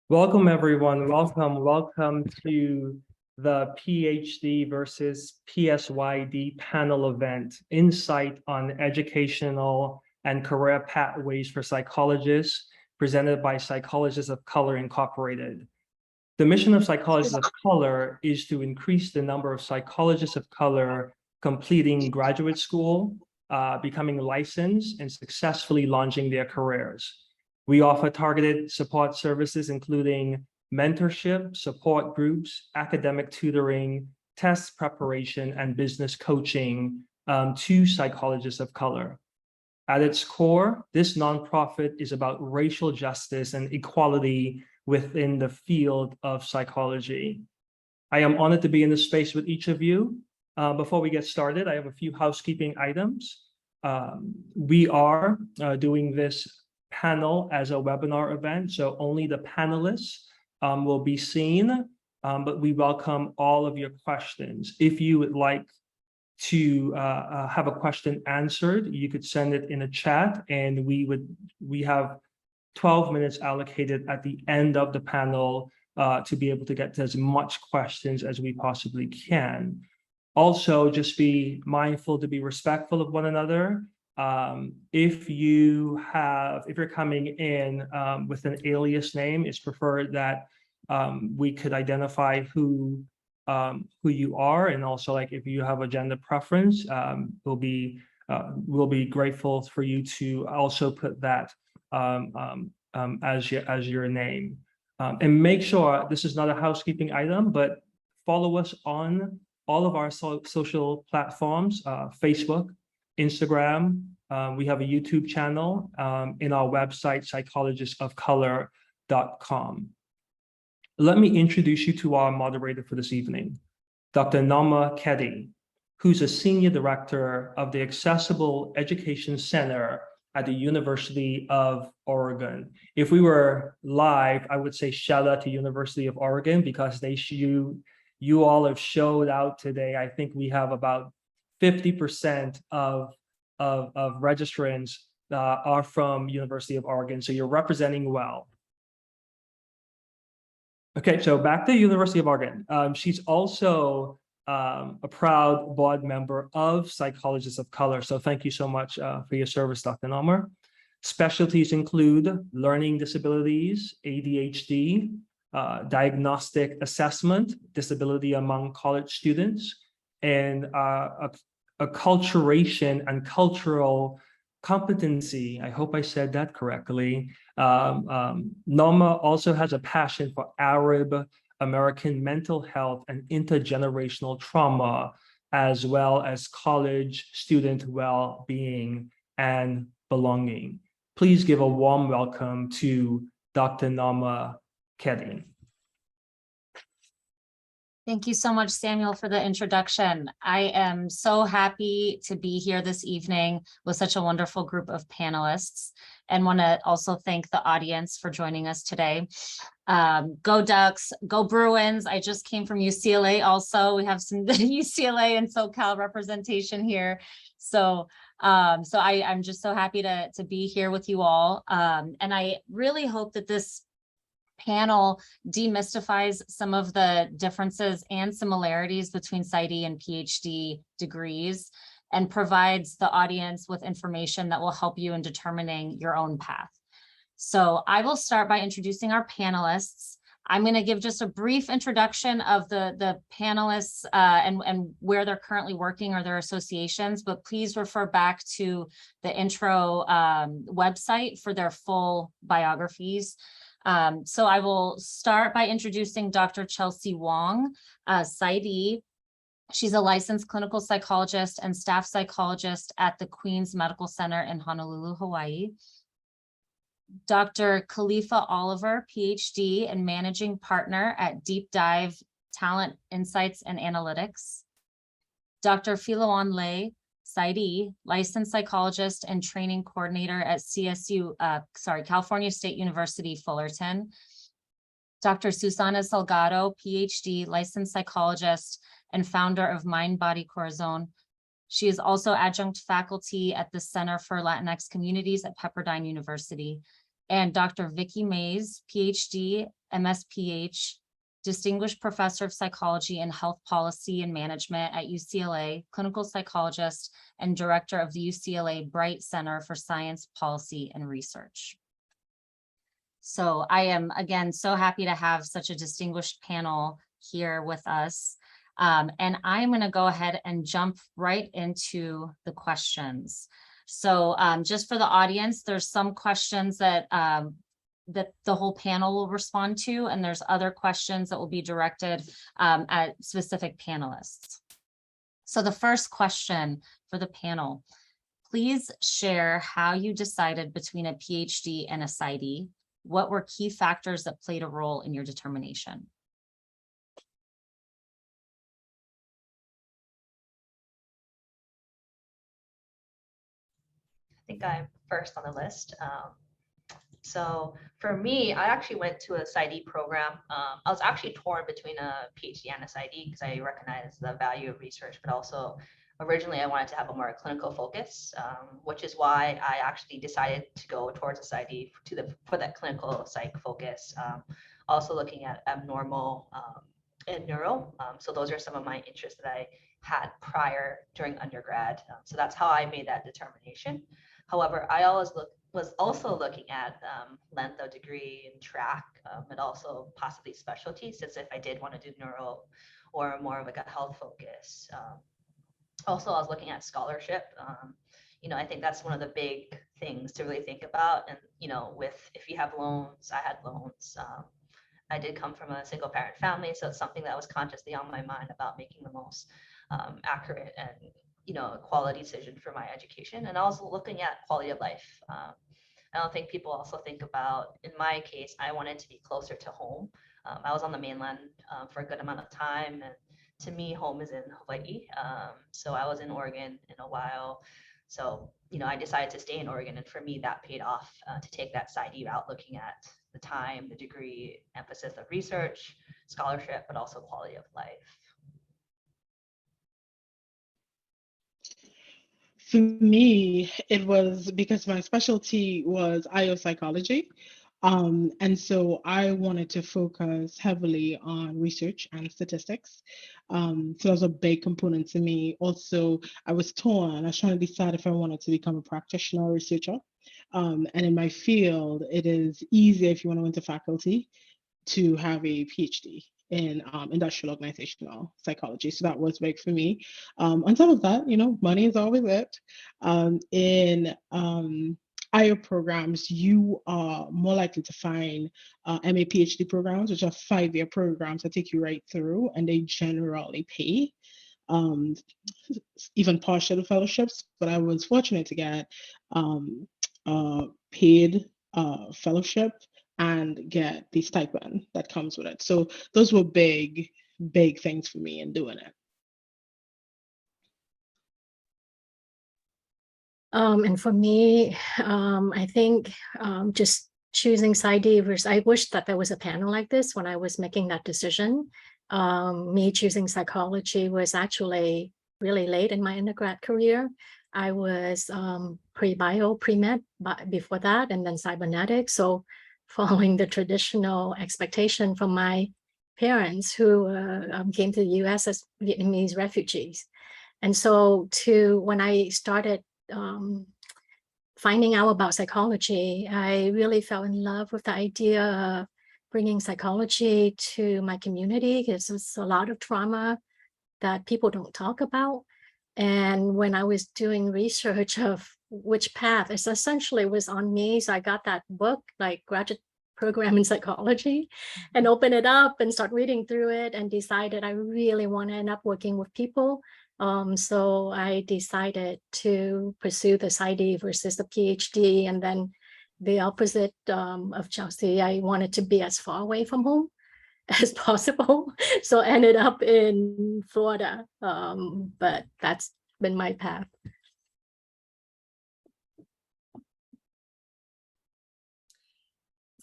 Welcome, everyone. Welcome to the PhD versus Psy.D panel event, Insight on Educational and Career Pathways for Psychologists, presented by Psychologists of Color Incorporated. The mission of Psychologists of Color is to increase the number of psychologists of color completing graduate school, becoming licensed, and successfully launching their careers. We offer targeted support services, including mentorship, support groups, academic tutoring, test preparation, and business coaching to psychologists of color. At its core, this nonprofit is about racial justice and equality within the field of psychology. I am honored to be in this space with each of you. Before we get started, I have a few housekeeping items. We are doing this panel as a webinar event, so only the panelists will be seen, but we welcome all of your questions. If you would like to have a question answered, you could send it in a chat, and we have 12 minutes allocated at the end of the panel to be able to get to as much questions as we possibly can. Also, just be mindful to be respectful of one another. If you're coming in with an alias name, it's preferred that we could identify who you are, and also, like, if you have a gender preference, we'll be grateful for you to also put that as your name. And make sure this is not a housekeeping item, but follow us on all of our social platforms, Facebook, Instagram. We have a YouTube channel in our website, psychologistofcolor.com. Let me introduce you to our moderator for this evening, Dr. Nama Keddy, who's a Senior Director of the Accessible Education Center at the University of Oregon. If we were live, I would say shout out to University of Oregon, because you all have showed out today. I think we have about 50% of registrants are from University of Oregon, so you're representing well. Okay, so back to University of Oregon. She's also a proud board member of Psychologists of Color, so thank you so much for your service, Dr. Nomer. Specialties include learning disabilities, ADHD, diagnostic assessment, disability among college students, and acculturation and cultural competency. I hope I said that correctly. Norma also has a passion for Arab American mental health and intergenerational trauma, as well as college student well-being and belonging. Please give a warm welcome to Dr. Nama Keddy. Thank you so much, Samuel, for the introduction. I am so happy to be here this evening with such a wonderful group of panelists, and want to also thank the audience for joining us today. Go Ducks, go Bruins. I just came from UCLA also. We have some UCLA and SoCal representation here. So I'm just so happy to be here with you all. And I really hope that this panel demystifies some of the differences and similarities between Psy.D and PhD degrees, and provides the audience with information that will help you in determining your own path. So I will start by introducing our panelists. I'm going to give just a brief introduction of the panelists and where they're currently working or their associations, but please refer back to the intro website for their full biographies. So I will start by introducing Dr. Chelsea Wong, Psy.D. She's a licensed clinical psychologist and staff psychologist at the Queens Medical Center in Honolulu, Hawaii. Dr. Khalifa Oliver, PhD and managing partner at Deep Dive Talent Insights and Analytics. Dr. Philoan Lei, Psy.D, licensed psychologist and training coordinator at California State University, Fullerton. Dr. Susana Salgado, PhD, licensed psychologist and founder of Mind Body Corazon. She is also adjunct faculty at the Center for Latinx Communities at Pepperdine University. And Dr. Vicky Mays, PhD MSPH, Distinguished Professor of Psychology and Health Policy and Management at UCLA, clinical psychologist, and director of the UCLA Bright Center for Science, Policy, and Research. So I am, again, so happy to have such a distinguished panel here with us. And I'm going to go ahead and jump right into the questions. So just for the audience, there's some questions that that the whole panel will respond to, and there's other questions that will be directed at specific panelists. So the first question for the panel, please share how you decided between a PhD and a Psy.D. What were key factors that played a role in your determination? I think I'm first on the list. So for me, I actually went to a Psy.D. program. I was actually torn between a PhD and a Psy.D. because I recognize the value of research, but also originally I wanted to have a more clinical focus, which is why I actually decided to go towards a Psy.D. for that clinical psych focus. Also looking at abnormal and neuro. So those are some of my interests that I had prior during undergrad. So that's how I made that determination. However, I always was also looking at length of degree and track, and also possibly specialty, since if I did want to do neuro or more of like a health focus. Also, I was looking at scholarship. You know, I think that's one of the big things to really think about. And, you know, if you have loans, I had loans. I did come from a single parent family, so it's something that was consciously on my mind about making the most accurate and, you know, quality decision for my education. And also looking at quality of life. I don't think people also think about, in my case, I wanted to be closer to home. I was on the mainland for a good amount of time, and to me, home is in Hawaii. So I was in Oregon in a while. So, you know, I decided to stay in Oregon, and for me, that paid off to take that Psy.D. route, looking at the time, the degree, emphasis of research, scholarship, but also quality of life. For me, it was because my specialty was IO psychology. And so I wanted to focus heavily on research and statistics. So that was a big component to me. Also, I was torn. I was trying to decide if I wanted to become a practitioner or researcher. And in my field, it is easier if you want to go into faculty to have a PhD in industrial organizational psychology. So that was big for me. On top of that, you know, money is always it. In IO programs, you are more likely to find MA PhD programs, which are 5-year programs that take you right through, and they generally pay. Even partial fellowships, but I was fortunate to get paid fellowship and get the stipend that comes with it. So those were big things for me in doing it. And for me, I think just choosing Psy.D. versus, I wish that there was a panel like this when I was making that decision. Me choosing psychology was actually really late in my undergrad career. I was pre-bio, pre-med before that, and then cybernetics. So following the traditional expectation from my parents who came to the US as Vietnamese refugees. And so when I started finding out about psychology, I really fell in love with the idea of bringing psychology to my community, because there's a lot of trauma that people don't talk about. And when I was doing research of which path, it essentially was on me. So I got that book, like graduate program in psychology, and opened it up and start reading through it and decided I really want to end up working with people. So I decided to pursue the Psy.D. versus the PhD, and then the opposite of Chelsea, I wanted to be as far away from home as possible. So ended up in Florida, but that's been my path.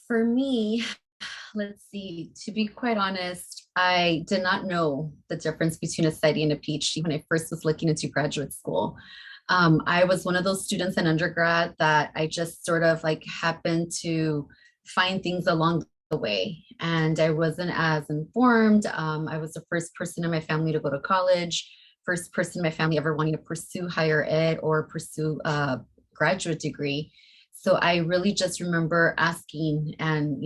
For me, let's see, to be quite honest, I did not know the difference between a Psy.D. and a PhD when I first was looking into graduate school. I was one of those students in undergrad that I just sort of like happened to find things along way, and I wasn't as informed. I was the first person in my family to go to college, first person in my family ever wanting to pursue higher ed or pursue a graduate degree. So I really just remember asking, and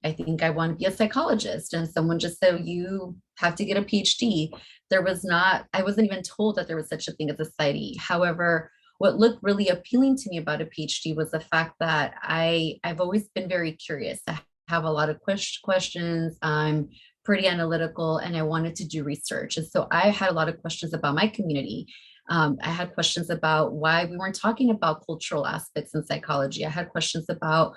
I think I want to be a psychologist. And someone just said, you have to get a PhD. I wasn't even told that there was such a thing as a Psy.D. However, what looked really appealing to me about a PhD was the fact that I've always been very curious. I have a lot of questions. I'm pretty analytical, and I wanted to do research. And so I had a lot of questions about my community. I had questions about why we weren't talking about cultural aspects in psychology. I had questions about,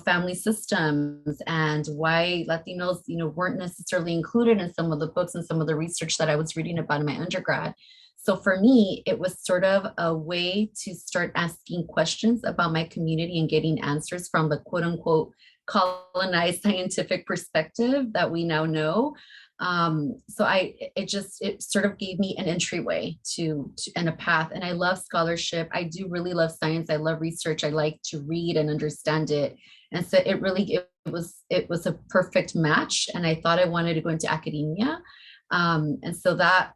family systems and why Latinos, weren't necessarily included in some of the books and some of the research that I was reading about in my undergrad. So for me, it was sort of a way to start asking questions about my community and getting answers from the quote unquote colonized scientific perspective that we now know. So it sort of gave me an entryway to and a path. And I love scholarship. I do really love science. I love research. I like to read and understand it. And so it was a perfect match. And I thought I wanted to go into academia. And so that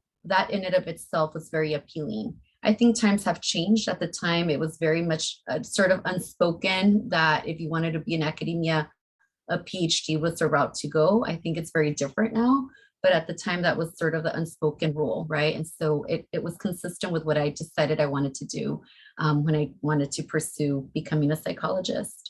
in and of itself was very appealing. I think times have changed. At the time, it was very much sort of unspoken that if you wanted to be in academia, a PhD was the route to go. I think it's very different now, but at the time that was sort of the unspoken rule, right? And so it was consistent with what I decided I wanted to do when I wanted to pursue becoming a psychologist.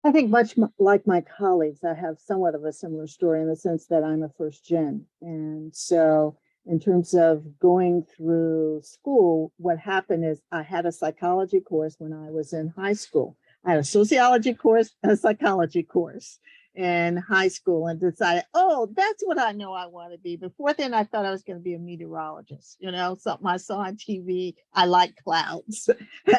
I think much like my colleagues, I have somewhat of a similar story in the sense that I'm a first gen. And so in terms of going through school, what happened is I had a psychology course when I was in high school. I had a sociology course and a psychology course in high school, and decided, oh, that's what I know I want to be. Before then, I thought I was going to be a meteorologist, something I saw on TV. I like clouds.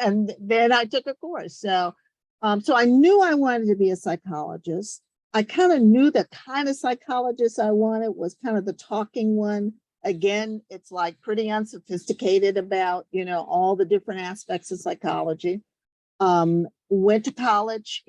And then I took a course. So I knew I wanted to be a psychologist. I kind of knew the kind of psychologist I wanted was kind of the talking one. Again, it's like pretty unsophisticated about, all the different aspects of psychology. Went to college,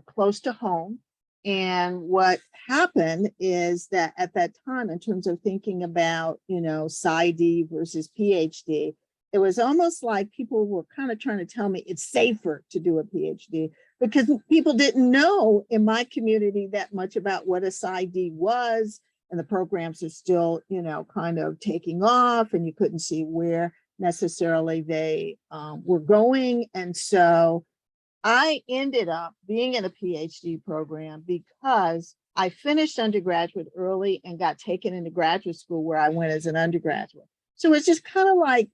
close to home. And what happened is that at that time, in terms of thinking about, Psy.D versus Ph.D., it was almost like people were kind of trying to tell me it's safer to do a PhD because people didn't know in my community that much about what a Psy.D was. And the programs are still, kind of taking off, and you couldn't see where necessarily they were going. And so I ended up being in a PhD program because I finished undergraduate early and got taken into graduate school where I went as an undergraduate. So it's just kind of like,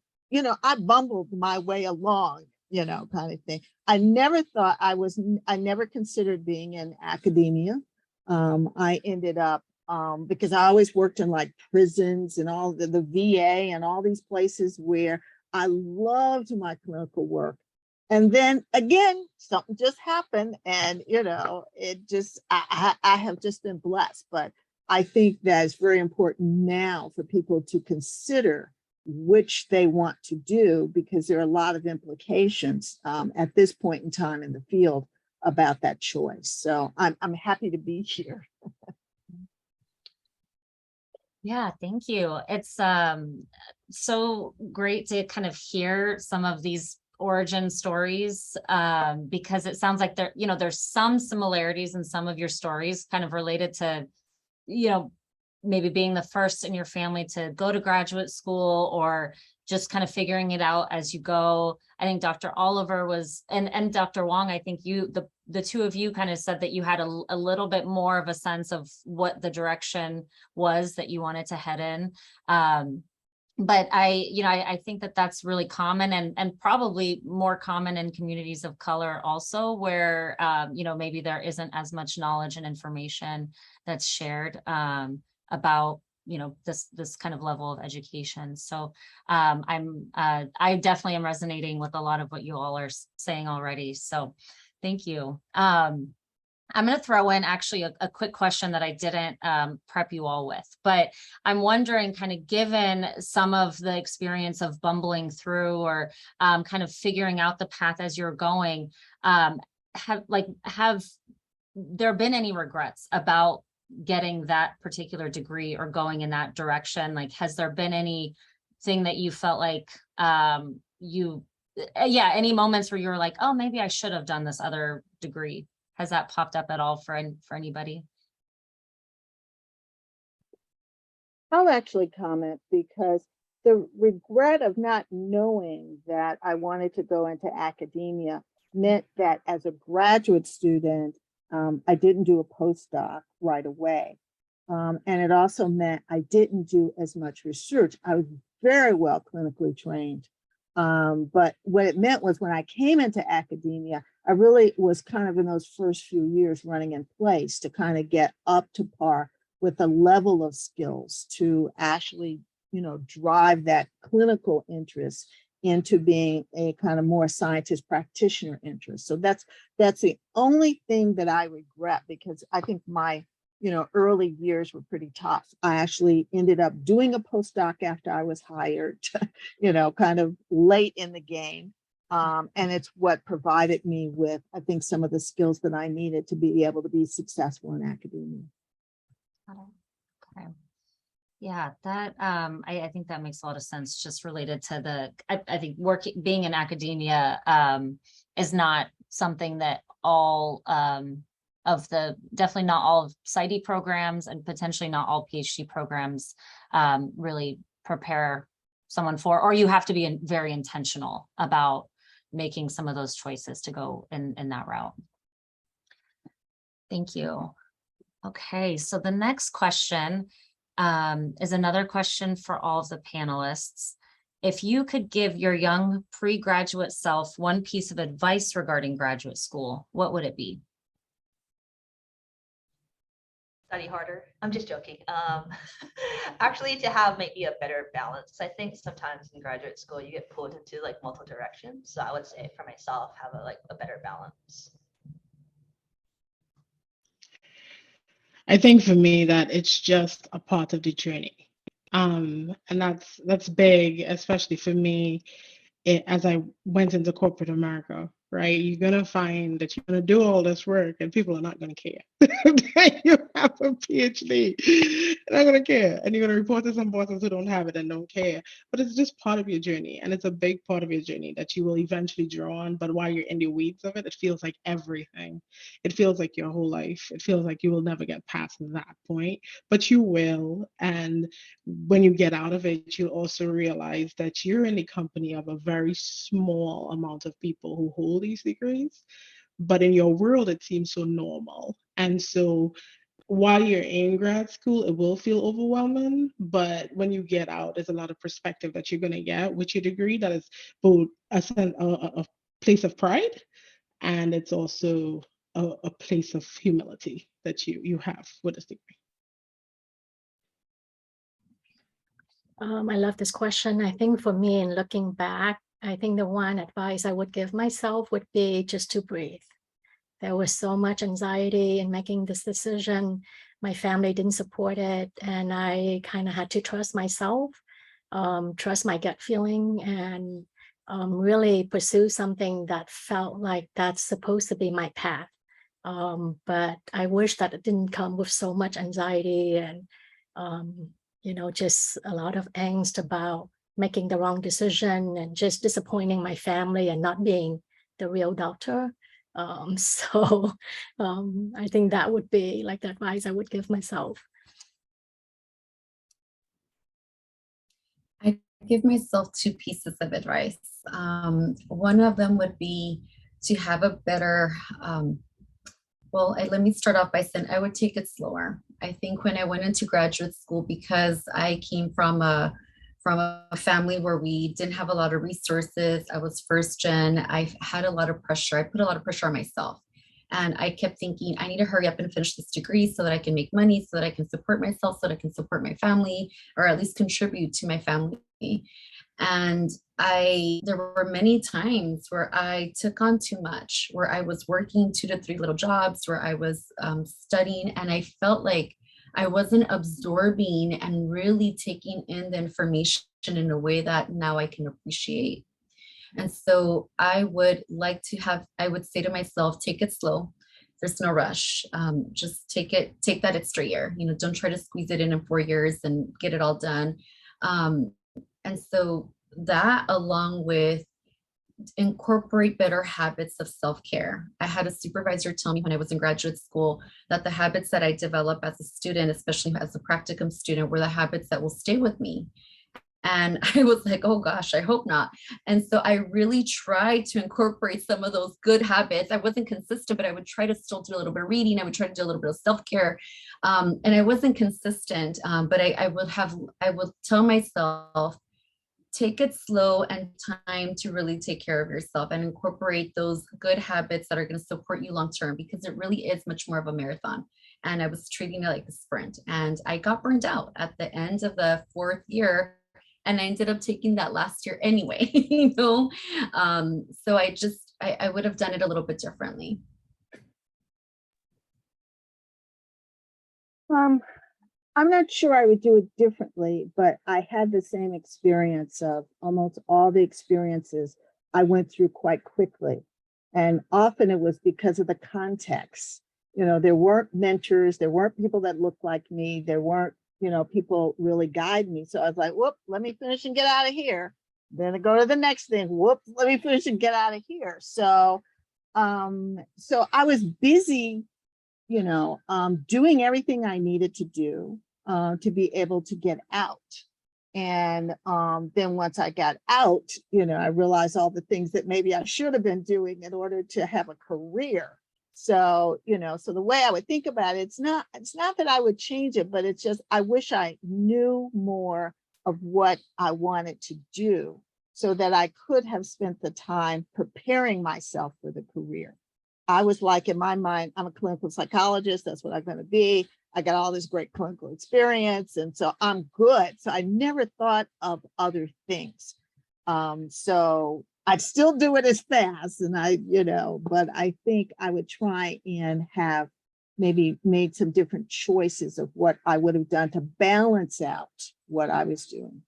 I bumbled my way along, kind of thing. I never considered being in academia. I ended up, because I always worked in like prisons and all the VA and all these places where I loved my clinical work. And then again, something just happened, and it just I have just been blessed. But I think that it's very important now for people to consider which they want to do, because there are a lot of implications at this point in time in the field about that choice. So I'm happy to be here. Yeah, thank you. It's so great to kind of hear some of these origin stories because it sounds like there's some similarities in some of your stories kind of related to, maybe being the first in your family to go to graduate school or just kind of figuring it out as you go. I think Dr. Oliver was, and Dr. Wong, I think the two of you kind of said that you had a little bit more of a sense of what the direction was that you wanted to head in. But I think that that's really common and probably more common in communities of color also, where, maybe there isn't as much knowledge and information that's shared about, this kind of level of education. So I definitely am resonating with a lot of what you all are saying already. So thank you. I'm going to throw in actually a quick question that I didn't prep you all with, but I'm wondering, kind of given some of the experience of bumbling through or kind of figuring out the path as you're going, have there been any regrets about getting that particular degree or going in that direction? Like, has there been anything that you felt like any moments where you were like, oh, maybe I should have done this other degree? Has that popped up at all for anybody? I'll actually comment, because the regret of not knowing that I wanted to go into academia meant that as a graduate student, I didn't do a postdoc right away. And it also meant I didn't do as much research. I was very well clinically trained. But what it meant was when I came into academia, I really was kind of in those first few years running in place to kind of get up to par with the level of skills to actually, drive that clinical interest into being a kind of more scientist practitioner interest. So that's the only thing that I regret, because I think my early years were pretty tough. I actually ended up doing a postdoc after I was hired, kind of late in the game. And it's what provided me with, I think, some of the skills that I needed to be able to be successful in academia. Okay. Yeah, that I think that makes a lot of sense, just related to I think being in academia is not something that all definitely not all of Psy.D programs, and potentially not all PhD programs really prepare someone for, or you have to be very intentional about making some of those choices to go in that route. Thank you. Okay, so the next question is another question for all of the panelists. If you could give your young pre-graduate self one piece of advice regarding graduate school, what would it be? Study harder. I'm just joking. Actually, to have maybe a better balance. I think sometimes in graduate school you get pulled into like multiple directions. So I would say for myself, have a better balance. I think for me that it's just a part of the journey. And that's big, especially for me, as I went into corporate America, right? You're going to find that you're going to do all this work and people are not going to care. You have a PhD, they're not going to care. And you're going to report to some bosses who don't have it and don't care. But it's just part of your journey. And it's a big part of your journey that you will eventually draw on. But while you're in the weeds of it, it feels like everything. It feels like your whole life. It feels like you will never get past that point, but you will. And when you get out of it, you'll also realize that you're in the company of a very small amount of people who hold these degrees, but in your world it seems so normal. And so while you're in grad school, it will feel overwhelming, but when you get out, there's a lot of perspective that you're going to get with your degree that is both a place of pride, and it's also a place of humility that you have with this degree. I love this question. I think for me, in looking back, I think the one advice I would give myself would be just to breathe. There was so much anxiety in making this decision. My family didn't support it, and I kind of had to trust myself, trust my gut feeling, and really pursue something that felt like that's supposed to be my path. But I wish that it didn't come with so much anxiety and just a lot of angst about making the wrong decision and just disappointing my family and not being the real doctor. So I think that would be like the advice I would give myself. I give myself two pieces of advice. One of them would be to have a better, let me start off by saying I would take it slower. I think when I went into graduate school, because I came from a family where we didn't have a lot of resources, I was first gen, I had a lot of pressure. I put a lot of pressure on myself. And I kept thinking, I need to hurry up and finish this degree so that I can make money, so that I can support myself, so that I can support my family, or at least contribute to my family. And there were many times where I took on too much, where I was working 2 to 3 little jobs, where I was studying, and I felt like I wasn't absorbing and really taking in the information in a way that now I can appreciate. And so I would say to myself, take it slow. There's no rush. Just take that extra year. Don't try to squeeze it in 4 years and get it all done. And so that, along with incorporate better habits of self-care. I had a supervisor tell me when I was in graduate school that the habits that I develop as a student, especially as a practicum student, were the habits that will stay with me. And I was like, oh gosh, I hope not. And so I really tried to incorporate some of those good habits. I wasn't consistent, but I would try to still do a little bit of reading. I would try to do a little bit of self-care. And I wasn't consistent, but I would tell myself, take it slow and time to really take care of yourself and incorporate those good habits that are going to support you long-term, because it really is much more of a marathon. And I was treating it like a sprint, and I got burned out at the end of the 4th year. And I ended up taking that last year anyway, So I would have done it a little bit differently. I'm not sure I would do it differently, but I had the same experience of almost all the experiences I went through quite quickly. And often it was because of the context. There weren't mentors, there weren't people that looked like me, there weren't, people really guide me. So I was like, whoop, let me finish and get out of here. Then I go to the next thing, whoop, let me finish and get out of here. So I was busy, doing everything I needed to do to be able to get out. And then once I got out, I realized all the things that maybe I should have been doing in order to have a career. So, so the way I would think about it, it's not that I would change it, but it's just, I wish I knew more of what I wanted to do so that I could have spent the time preparing myself for the career. I was like, in my mind, I'm a clinical psychologist. That's what I'm going to be. I got all this great clinical experience, and so I'm good. So I never thought of other things. So I'd still do it as fast, and but I think I would try and have maybe made some different choices of what I would have done to balance out what I was doing.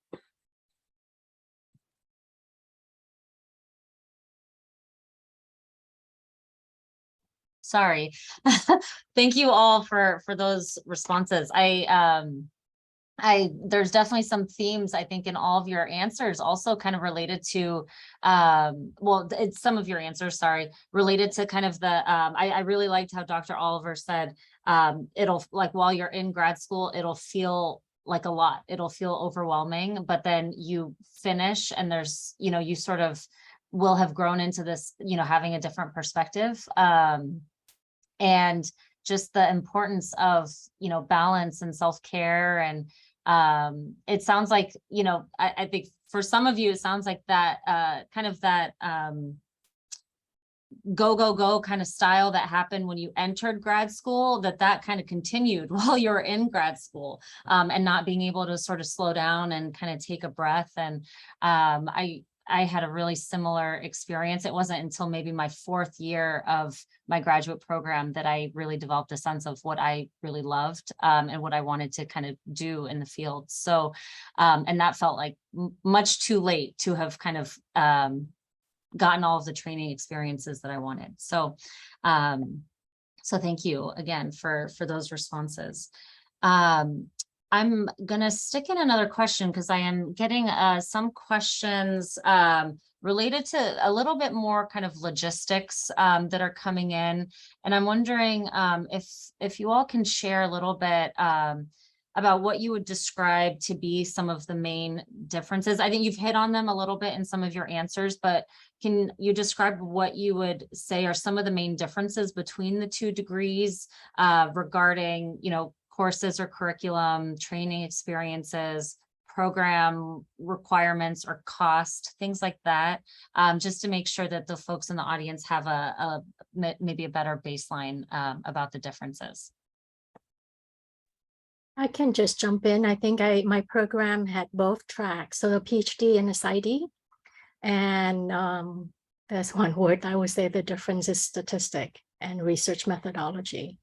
Sorry. Thank you all for those responses. There's definitely some themes, I think, in all of your answers also kind of related to, it's some of your answers, related to kind of the, I really liked how Dr. Oliver said, it'll, like, while you're in grad school, it'll feel like a lot, it'll feel overwhelming, but then you finish and there's, you sort of will have grown into this, having a different perspective. And just the importance of, balance and self-care. And it sounds like, I think for some of you, it sounds like that kind of that go kind of style that happened when you entered grad school, that kind of continued while you were in grad school, and not being able to sort of slow down and kind of take a breath. And I had a really similar experience. It wasn't until maybe my 4th year of my graduate program that I really developed a sense of what I really loved, and what I wanted to kind of do in the field. So, and that felt like much too late to have kind of gotten all of the training experiences that I wanted. So, so thank you again for those responses. I'm going to stick in another question because I am getting some questions related to a little bit more kind of logistics that are coming in. And I'm wondering if you all can share a little bit about what you would describe to be some of the main differences. I think you've hit on them a little bit in some of your answers, but can you describe what you would say are some of the main differences between the 2 degrees regarding, courses or curriculum, training experiences, program requirements or cost, things like that, just to make sure that the folks in the audience have maybe a better baseline about the differences. I can just jump in. I think my program had both tracks, so a PhD and a Psy.D. And there's one word I would say the difference is statistic and research methodology.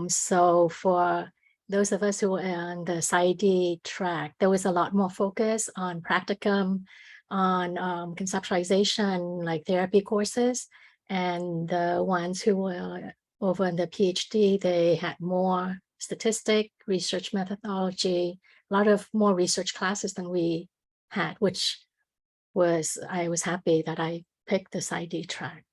So for those of us who were on the Psy.D track, there was a lot more focus on practicum, on conceptualization, like therapy courses. And the ones who were over in the Ph.D, they had more statistic, research methodology, a lot of more research classes than we had, which was, I was happy that I picked the Psy.D track.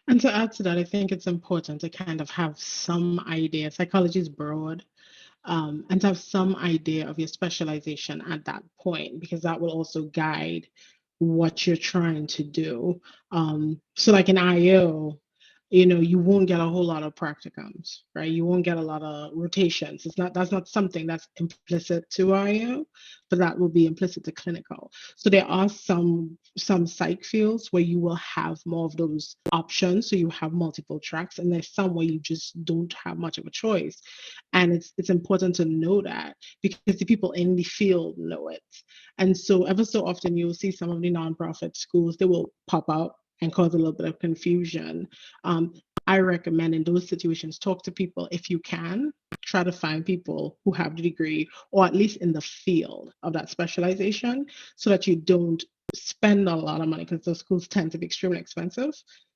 And to add to that, I think it's important to kind of have some idea. Psychology is broad, and to have some idea of your specialization at that point, because that will also guide what you're trying to do. So like in IO, you won't get a whole lot of practicums, right? You won't get a lot of rotations. That's not something that's implicit to IO, but that will be implicit to clinical. So there are some psych fields where you will have more of those options. So you have multiple tracks, and there's some where you just don't have much of a choice. And it's important to know that, because the people in the field know it. And so ever so often you'll see some of the nonprofit schools, they will pop up and cause a little bit of confusion. I recommend in those situations, talk to people if you can, try to find people who have the degree or at least in the field of that specialization, so that you don't spend a lot of money, because those schools tend to be extremely expensive.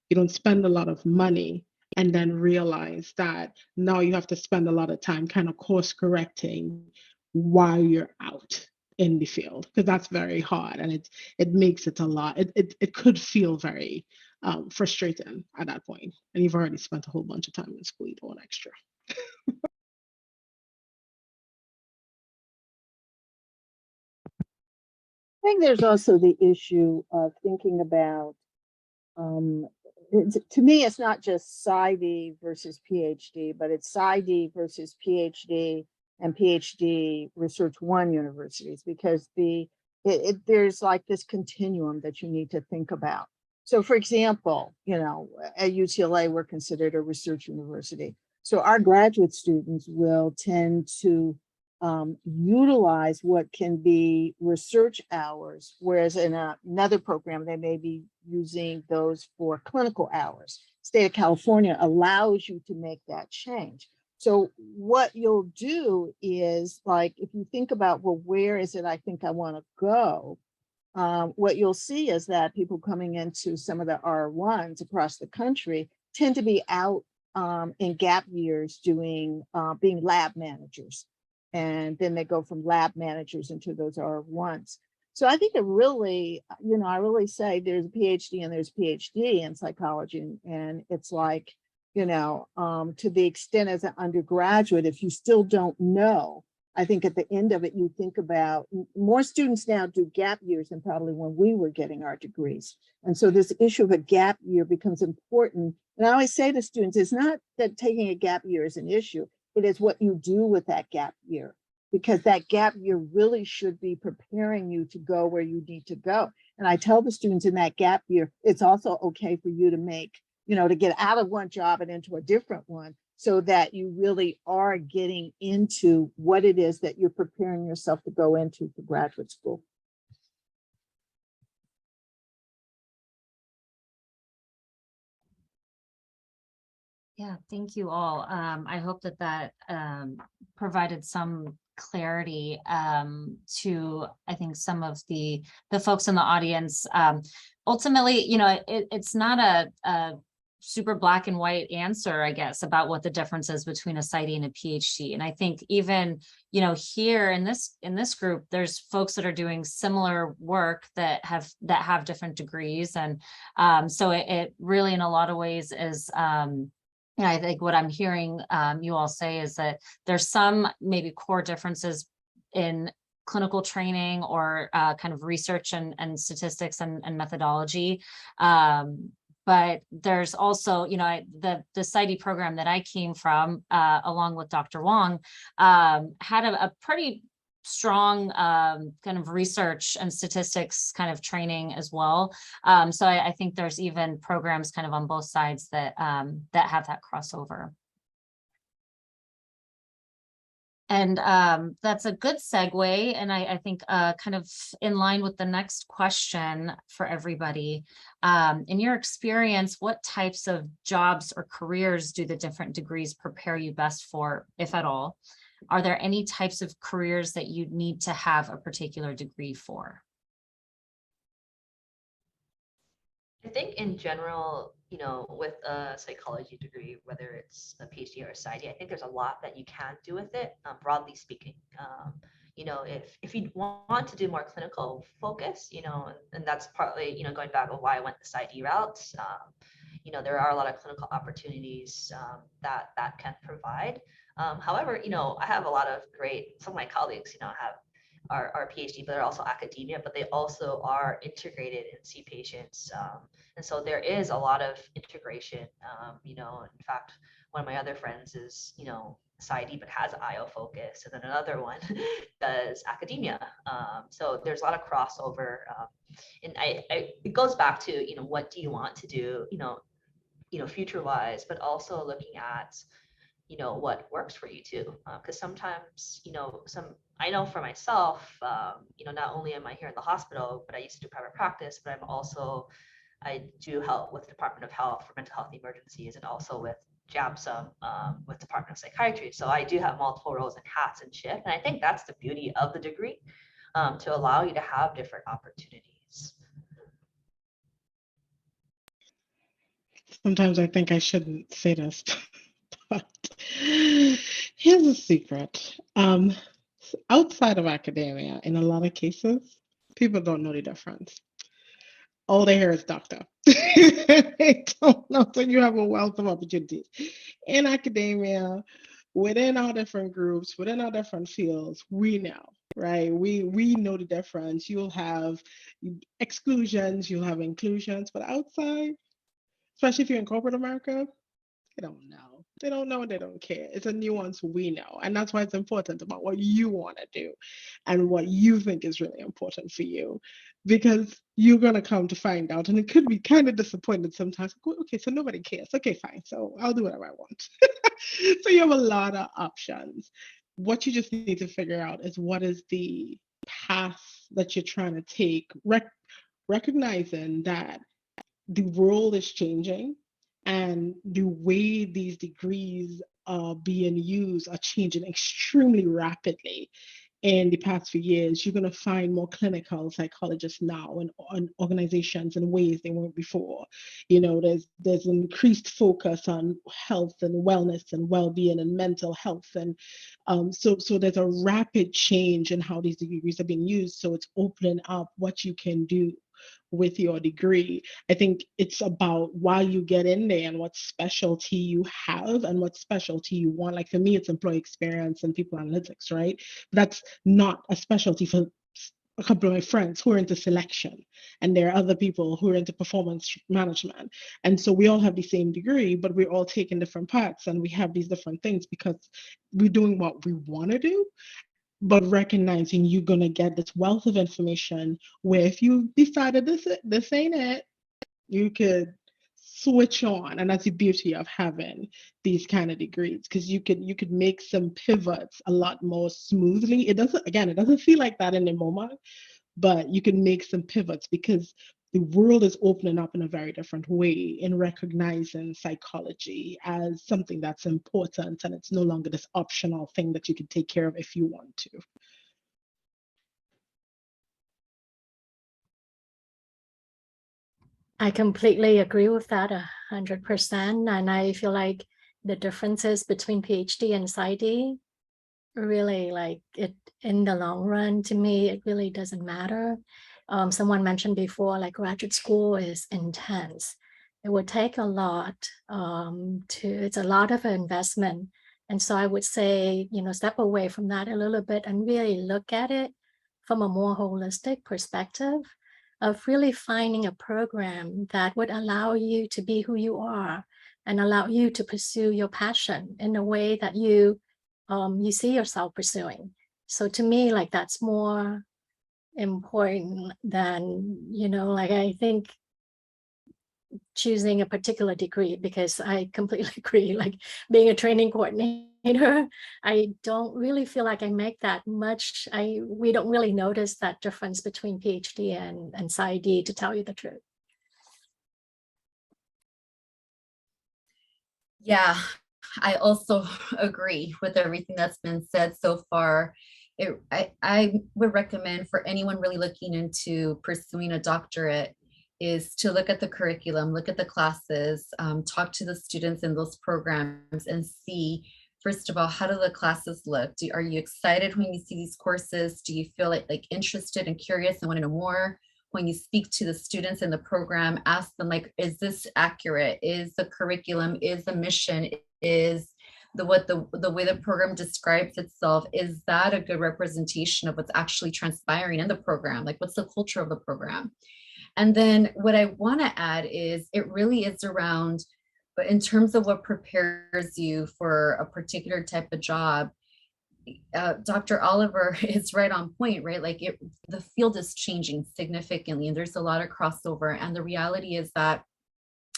You don't spend a lot of money and then realize that now you have to spend a lot of time kind of course correcting while you're out in the field, because that's very hard, and it makes it a lot. It could feel very frustrating at that point, and you've already spent a whole bunch of time in school. You don't want extra. I think there's also the issue of thinking about, to me, it's not just Psy.D versus Ph.D, but it's Psy.D versus Ph.D and Ph.D. Research One universities, because there's like this continuum that you need to think about. So for example, at UCLA, we're considered a research university. So our graduate students will tend to utilize what can be research hours, whereas in another program, they may be using those for clinical hours. State of California allows you to make that change. So what you'll do is, like, if you think about, well, where is it I think I want to go? What you'll see is that people coming into some of the R1s across the country tend to be out in gap years doing being lab managers. And then they go from lab managers into those R1s. So I think it really, I really say there's a PhD and there's PhD in psychology. And it's like, to the extent as an undergraduate, if you still don't know, I think at the end of it, you think about, more students now do gap years than probably when we were getting our degrees. And so this issue of a gap year becomes important. And I always say to students, it's not that taking a gap year is an issue. It is what you do with that gap year, because that gap year really should be preparing you to go where you need to go. And I tell the students in that gap year, it's also okay for you to make, to get out of one job and into a different one, so that you really are getting into what it is that you're preparing yourself to go into for graduate school. Yeah, thank you all. I hope that provided some clarity to, I think, some of the folks in the audience. Ultimately, it's not a super black and white answer, I guess, about what the difference is between a Psy.D and a PhD. And I think even, here in this group, there's folks that are doing similar work that have different degrees. And so it really, in a lot of ways, is I think what I'm hearing you all say is that there's some maybe core differences in clinical training or kind of research and statistics and methodology. But there's also, the Psy.D program that I came from, along with Dr. Wong, had a pretty strong kind of research and statistics kind of training as well. So I think there's even programs kind of on both sides that have that crossover. And that's a good segue. And I think kind of in line with the next question for everybody. In your experience, what types of jobs or careers do the different degrees prepare you best for, if at all? Are there any types of careers that you need to have a particular degree for? I think in general, with a psychology degree, whether it's a PhD or a Psy.D, I think there's a lot that you can do with it, broadly speaking. If you want to do more clinical focus, and that's partly, going back to why I went the Psy.D route. There are a lot of clinical opportunities that can provide. However, I have a lot of some of my colleagues, are PhD, but they're also academia, but they also are integrated and see patients. And so there is a lot of integration. In fact, one of my other friends is, Psy.D, but has IO focus, and then another one does academia. So there's a lot of crossover. And it goes back to, what do you want to do, future wise, but also looking at, what works for you too. Because sometimes, I know for myself, not only am I here in the hospital, but I used to do private practice, but I do help with Department of Health for mental health emergencies, and also with JABSA with Department of Psychiatry. So I do have multiple roles and hats and shift. And I think that's the beauty of the degree, to allow you to have different opportunities. Sometimes I think I shouldn't say this, but here's a secret. Outside of academia, in a lot of cases, people don't know the difference. All they hear is doctor. They don't know that you have a wealth of opportunities. In academia, within our different groups, within our different fields, we know, right? We know the difference. You'll have exclusions, you'll have inclusions, but outside, especially if you're in corporate America, they don't know. They don't know and they don't care. It's a nuance we know. And that's why it's important about what you want to do and what you think is really important for you. Because you're going to come to find out. And it could be kind of disappointed sometimes. Okay, so nobody cares. Okay, fine. So I'll do whatever I want. So you have a lot of options. What you just need to figure out is what is the path that you're trying to take, recognizing that the world is changing and the way these degrees are being used are changing extremely rapidly. In the past few years, you're going to find more clinical psychologists now in organizations in ways they weren't before. There's an increased focus on health and wellness and well-being and mental health, and so there's a rapid change in how these degrees are being used. So it's opening up what you can do with your degree. I think it's about why you get in there and what specialty you have and what specialty you want. Like for me, it's employee experience and people analytics, right? That's not a specialty for a couple of my friends who are into selection, and there are other people who are into performance management. And so we all have the same degree, but we're all taking different paths and we have these different things because we're doing what we want to do, but recognizing you're going to get this wealth of information where if you decided this ain't it, you could switch on. And that's the beauty of having these kind of degrees, because you could make some pivots a lot more smoothly. It doesn't feel like that in the moment, but you can make some pivots because the world is opening up in a very different way in recognizing psychology as something that's important, and it's no longer this optional thing that you can take care of if you want to. I completely agree with that 100%. And I feel like the differences between PhD and Psy.D really, like, it in the long run, to me, it really doesn't matter. Someone mentioned before, like, graduate school is intense. It would take a lot it's a lot of investment. And so I would say, step away from that a little bit and really look at it from a more holistic perspective of really finding a program that would allow you to be who you are and allow you to pursue your passion in a way that you see yourself pursuing. So to me, like, that's more important than, like, I think choosing a particular degree, because I completely agree, like being a training coordinator coordinator, I don't really feel like I make that much. We don't really notice that difference between PhD and Psy.D, to tell you the truth. Yeah, I also agree with everything that's been said so far. I would recommend for anyone really looking into pursuing a doctorate is to look at the curriculum, look at the classes, talk to the students in those programs and see, first of all, how do the classes look? Are you excited when you see these courses? Do you feel like interested and curious and want to know more? When you speak to the students in the program, ask them like, is this accurate? Is the curriculum, is the mission, is the way the program describes itself, is that a good representation of what's actually transpiring in the program? Like, what's the culture of the program? And then what I want to add is it really is around, but in terms of what prepares you for a particular type of job, Dr. Oliver is right on point, right? Like the field is changing significantly and there's a lot of crossover. And the reality is that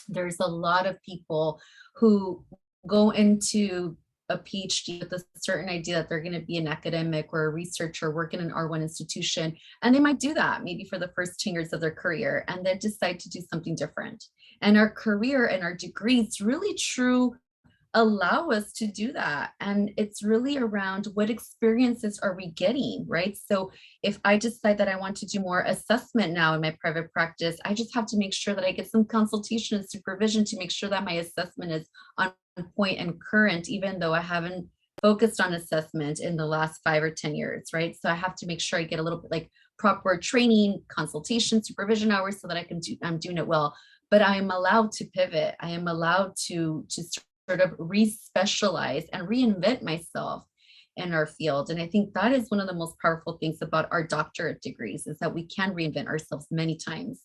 there's a lot of people who go into a PhD with a certain idea that they're going to be an academic or a researcher, work in an R1 institution, and they might do that maybe for the first 10 years of their career and then decide to do something different. And our career and our degrees really allow us to do that. And it's really around what experiences are we getting, right? So if I decide that I want to do more assessment now in my private practice, I just have to make sure that I get some consultation and supervision to make sure that my assessment is on point and current, even though I haven't focused on assessment in the last 5 or 10 years, right? So I have to make sure I get a little bit like proper training, consultation, supervision hours so that I'm doing it well. But I am allowed to pivot. I am allowed to sort of re-specialize and reinvent myself in our field. And I think that is one of the most powerful things about our doctorate degrees is that we can reinvent ourselves many times.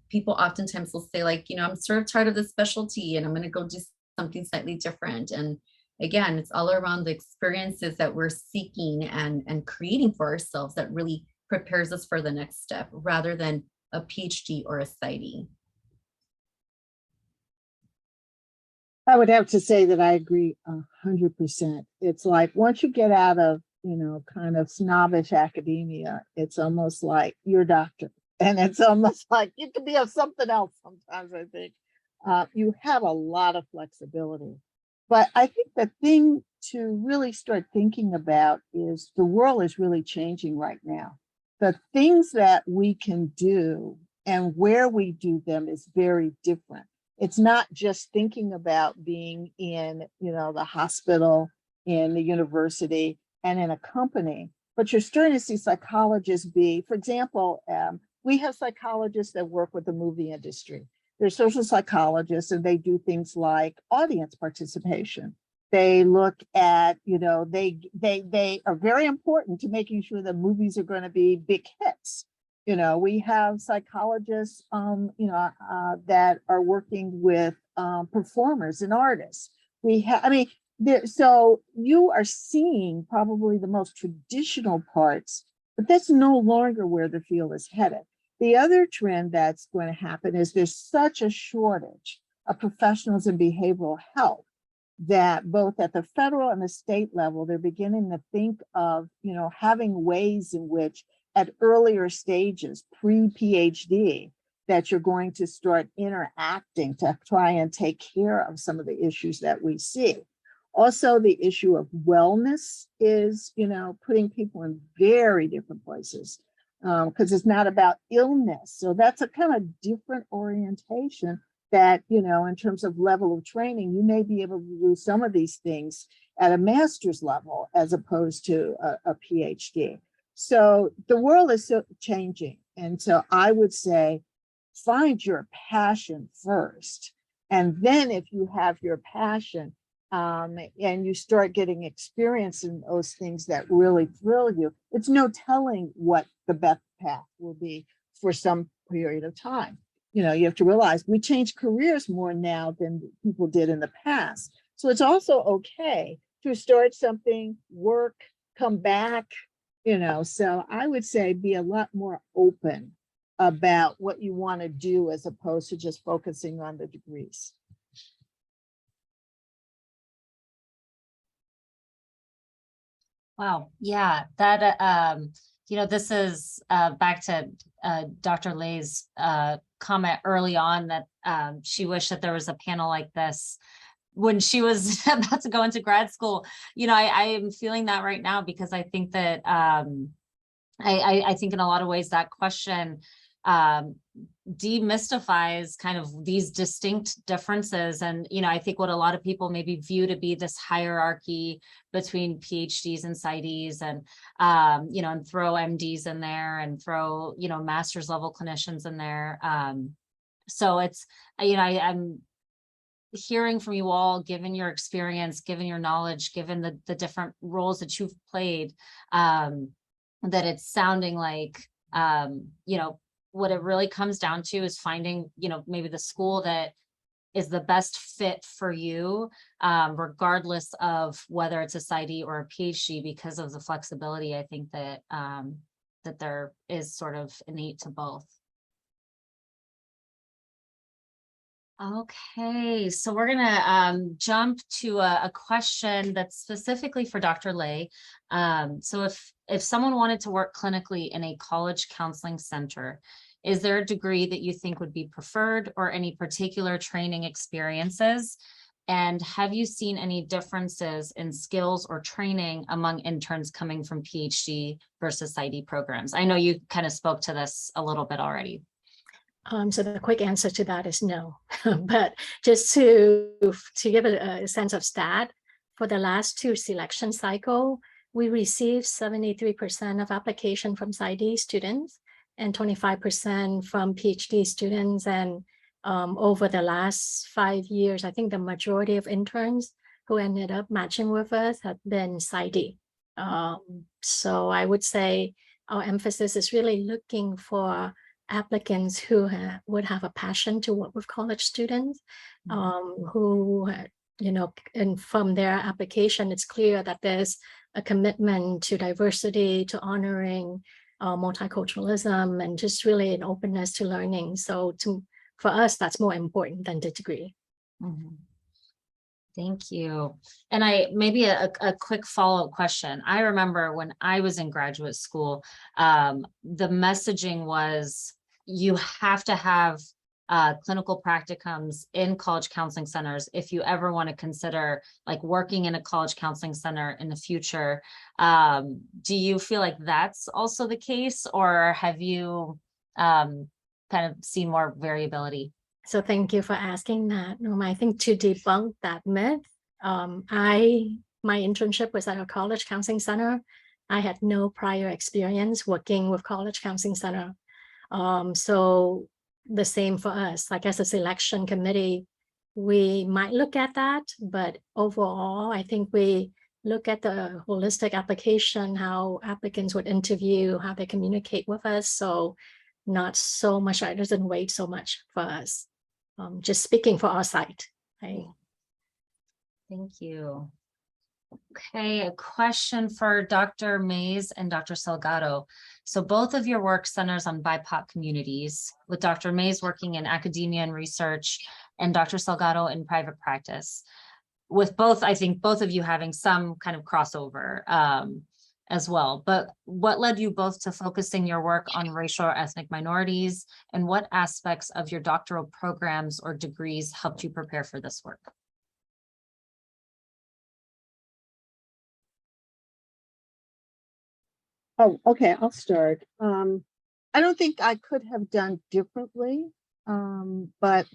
People oftentimes will say like, I'm sort of tired of this specialty and I'm going to go do something slightly different. And again, it's all around the experiences that we're seeking and creating for ourselves that really prepares us for the next step rather than a PhD or a Psy.D. I would have to say that I agree 100%. It's like once you get out of, kind of snobbish academia, it's almost like you're a doctor. And it's almost like you could be of something else sometimes, I think. You have a lot of flexibility. But I think the thing to really start thinking about is the world is really changing right now. The things that we can do and where we do them is very different. It's not just thinking about being in, the hospital, in the university, and in a company, but you're starting to see psychologists for example, we have psychologists that work with the movie industry. They're social psychologists, and they do things like audience participation. They look at, they are very important to making sure that movies are going to be big hits. We have psychologists, that are working with performers and artists. So you are seeing probably the most traditional parts, but that's no longer where the field is headed. The other trend that's going to happen is there's such a shortage of professionals in behavioral health that both at the federal and the state level, they're beginning to think of, having ways in which at earlier stages, pre-PhD, that you're going to start interacting to try and take care of some of the issues that we see. Also, the issue of wellness is, putting people in very different places because it's not about illness. So that's a kind of different orientation that, in terms of level of training, you may be able to do some of these things at a master's level as opposed to a PhD. So the world is so changing. And so I would say, find your passion first. And then if you have your passion and you start getting experience in those things that really thrill you, it's no telling what the best path will be for some period of time. You have to realize we change careers more now than people did in the past. So it's also okay to start something, work, come back, so I would say be a lot more open about what you want to do as opposed to just focusing on the degrees. Wow. Yeah, that, this is back to Dr. Lay's comment early on that she wished that there was a panel like this when she was about to go into grad school. I am feeling that right now, because I think that I think in a lot of ways that question demystifies kind of these distinct differences. And, I think what a lot of people maybe view to be this hierarchy between PhDs and Psy.Ds and, and throw MDs in there and throw, master's level clinicians in there. So it's, I'm hearing from you all, given your experience, given your knowledge, given the different roles that you've played, that it's sounding like, what it really comes down to is finding, maybe the school that is the best fit for you, regardless of whether it's a Psy.D or a PhD, because of the flexibility, I think that that there is sort of innate to both. Okay, so we're gonna jump to a question that's specifically for Dr. Lay. So if someone wanted to work clinically in a college counseling center, is there a degree that you think would be preferred, or any particular training experiences? And have you seen any differences in skills or training among interns coming from PhD versus Psy.D programs? I know you kind of spoke to this a little bit already. So the quick answer to that is no. But just to give a sense of stat, for the last 2 selection cycle, we received 73% of application from Psy.D students and 25% from PhD students. And over the last 5 years, I think the majority of interns who ended up matching with us have been Psy.D. So I would say our emphasis is really looking for applicants who would have a passion to work with college students, who, and from their application, it's clear that there's a commitment to diversity, to honoring multiculturalism, and just really an openness to learning. So for us, that's more important than the degree. Mm-hmm. Thank you. And maybe a quick follow-up question. I remember when I was in graduate school, the messaging was, you have to have clinical practicums in college counseling centers if you ever want to consider like working in a college counseling center in the future. Do you feel like that's also the case, or have you kind of seen more variability? So thank you for asking that. I think to debunk that myth, my internship was at a college counseling center. I had no prior experience working with college counseling center. So the same for us, like as a selection committee, we might look at that, but overall, I think we look at the holistic application, how applicants would interview, how they communicate with us. So not so much, it doesn't weigh so much for us. Just speaking for our site. Right? Thank you. Okay, a question for Dr. Mays and Dr. Salgado. So both of your work centers on BIPOC communities, with Dr. Mays working in academia and research and Dr. Salgado in private practice. With both, I think both of you having some kind of crossover as well. But what led you both to focusing your work on racial or ethnic minorities, and what aspects of your doctoral programs or degrees helped you prepare for this work? Oh, okay, I'll start. I don't think I could have done differently, but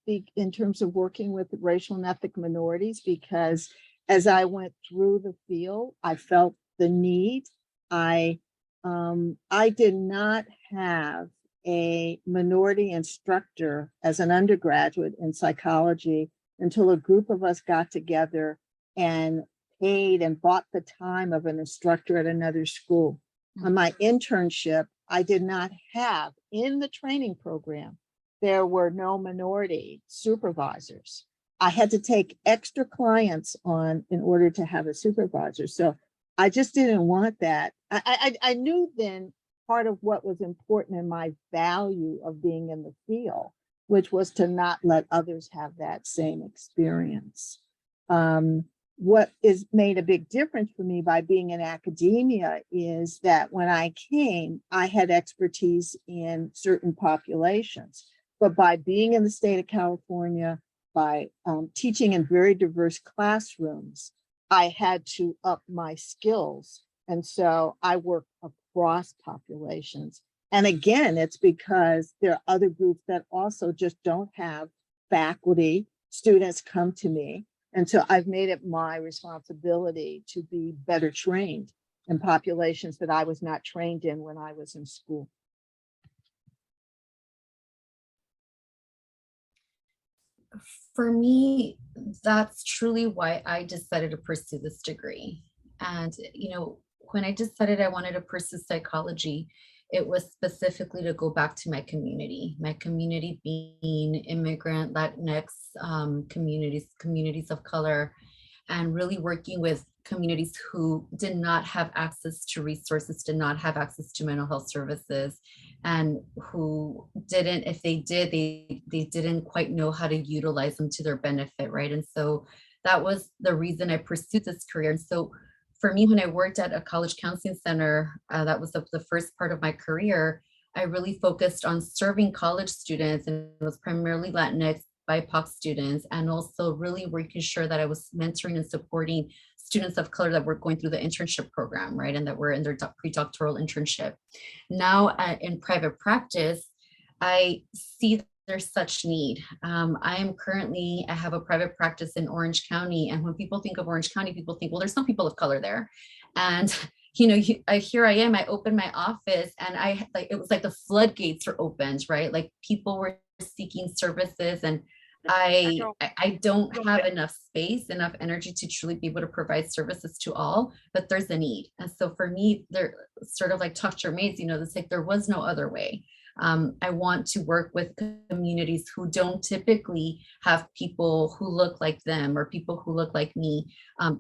in terms of working with racial and ethnic minorities, because as I went through the field, I felt the need. I did not have a minority instructor as an undergraduate in psychology until a group of us got together and paid and bought the time of an instructor at another school. On my internship, I did not have in the training program, there were no minority supervisors. I had to take extra clients on in order to have a supervisor. So I just didn't want that. I knew then part of what was important in my value of being in the field, which was to not let others have that same experience. what is made a big difference for me by being in academia is that when I came, I had expertise in certain populations. But by being in the state of California, by teaching in very diverse classrooms, I had to up my skills. And so I work across populations. And again, it's because there are other groups that also just don't have faculty. Students come to me. And so I've made it my responsibility to be better trained in populations that I was not trained in when I was in school. For me, that's truly why I decided to pursue this degree. And, when I decided I wanted to pursue psychology, it was specifically to go back to my community being immigrant, Latinx communities of color, and really working with communities who did not have access to resources, did not have access to mental health services, and who didn't, if they did, they didn't quite know how to utilize them to their benefit, right? And so that was the reason I pursued this career. And so for me, when I worked at a college counseling center, that was the first part of my career, I really focused on serving college students, and it was primarily Latinx, BIPOC students, and also really making sure that I was mentoring and supporting students of color that were going through the internship program, right? And that were in their pre-doctoral internship. Now in private practice, I see there's such need. I have a private practice in Orange County. And when people think of Orange County, people think, well, there's some people of color there. And, here I am, I opened my office and it was like the floodgates were opened, right? Like people were seeking services, and I don't have enough space, enough energy to truly be able to provide services to all, but there's a need. And so for me, they're sort of like talk to your mates, it's like there was no other way. I want to work with communities who don't typically have people who look like them or people who look like me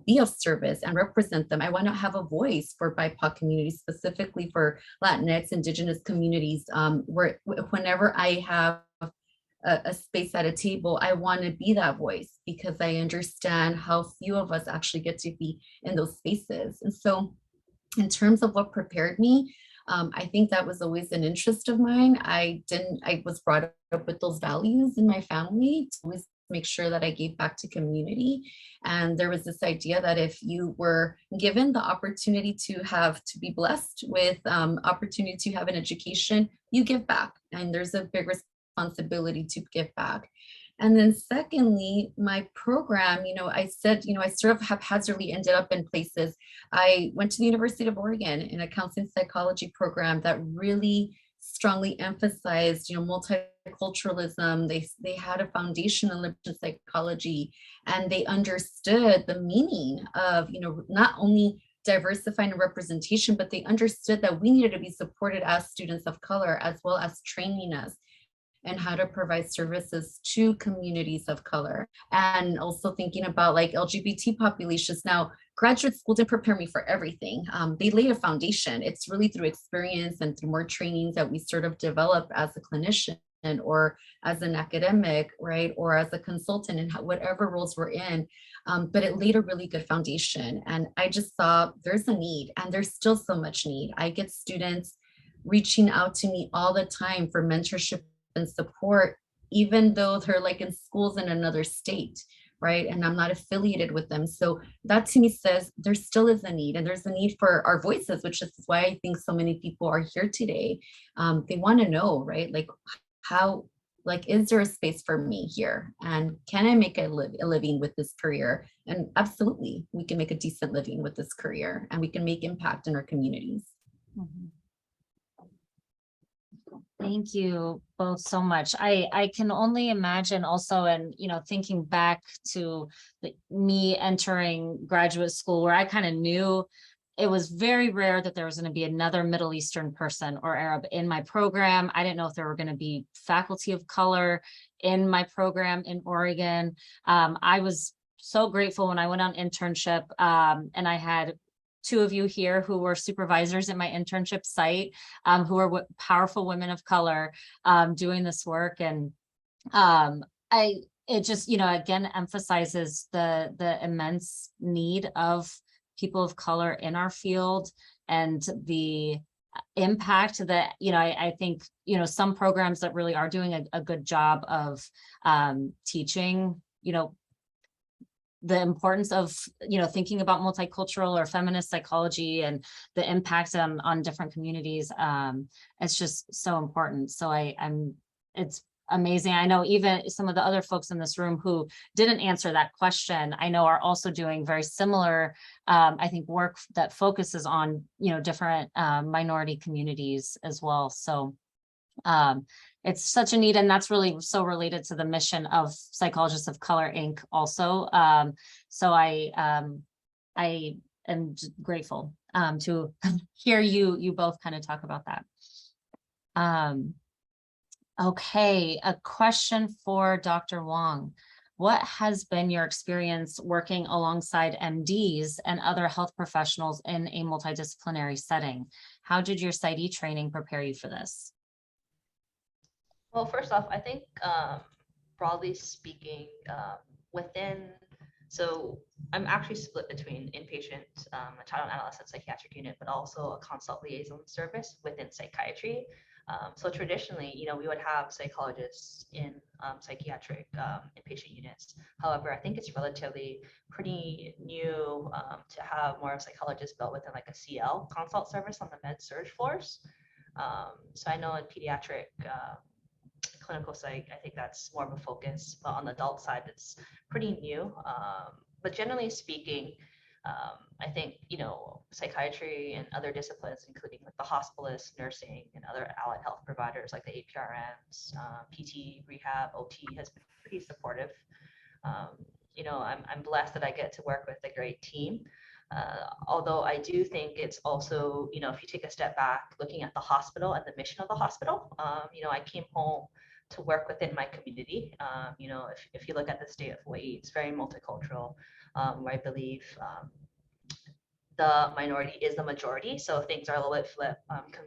be of service and represent them. I want to have a voice for BIPOC communities, specifically for Latinx, Indigenous communities, where whenever I have a space at a table, I want to be that voice because I understand how few of us actually get to be in those spaces. And so in terms of what prepared me, I think that was always an interest of mine. I was brought up with those values in my family to always make sure that I gave back to community. And there was this idea that if you were given the opportunity to be blessed with opportunity to have an education, you give back. And there's a big responsibility to give back. And then secondly, my program, I said, I sort of haphazardly ended up in places. I went to the University of Oregon in a counseling psychology program that really strongly emphasized, multiculturalism. They had a foundation in liberation psychology, and they understood the meaning of, not only diversifying representation, but they understood that we needed to be supported as students of color, as well as training us and how to provide services to communities of color. And also thinking about like LGBT populations. Now, graduate school didn't prepare me for everything. They laid a foundation. It's really through experience and through more trainings that we sort of develop as a clinician or as an academic, right? Or as a consultant in whatever roles we're in. But it laid a really good foundation. And I just saw there's a need, and there's still so much need. I get students reaching out to me all the time for mentorship and support, even though they're like in schools in another state, right? And I'm not affiliated with them. So that to me says there still is a need, and there's a need for our voices, which is why I think so many people are here today. They want to know, right? Like how, like, is there a space for me here? And can I make a living with this career? And absolutely, we can make a decent living with this career, and we can make impact in our communities. Mm-hmm. Thank you both so much. I can only imagine also, and thinking back to me entering graduate school, where I kind of knew it was very rare that there was going to be another Middle Eastern person or Arab in my program. I didn't know if there were going to be faculty of color in my program in Oregon. I was so grateful when I went on internship, and I had two of you here who were supervisors in my internship site, who are powerful women of color doing this work. And it just, again, emphasizes the immense need of people of color in our field and the impact that, I think, some programs that really are doing a good job of teaching, the importance of, thinking about multicultural or feminist psychology and the impact on different communities. It's just so important. So it's amazing. I know even some of the other folks in this room who didn't answer that question, I know are also doing very similar, I think, work that focuses on, different minority communities as well. So it's such a need, and that's really so related to the mission of Psychologists of Color, Inc. also. So I am grateful to hear you both kind of talk about that. Okay, a question for Dr. Wong. What has been your experience working alongside MDs and other health professionals in a multidisciplinary setting? How did your Psy.D training prepare you for this? Well, first off, I think broadly speaking, so I'm actually split between inpatient, a child and adolescent psychiatric unit, but also a consult liaison service within psychiatry. So traditionally, we would have psychologists in psychiatric inpatient units. However, I think it's relatively pretty new to have more psychologists built within like a CL consult service on the med surg floors. So I know in pediatric clinical psych, I think that's more of a focus, but on the adult side, it's pretty new. But generally speaking, I think, psychiatry and other disciplines, including like the hospitalists, nursing, and other allied health providers like the APRNs, PT, rehab, OT has been pretty supportive. I'm blessed that I get to work with a great team. Although I do think it's also, if you take a step back, looking at the hospital and the mission of the hospital, I came home to work within my community. If you look at the state of Hawaii, it's very multicultural, where I believe the minority is the majority. So things are a little bit flipped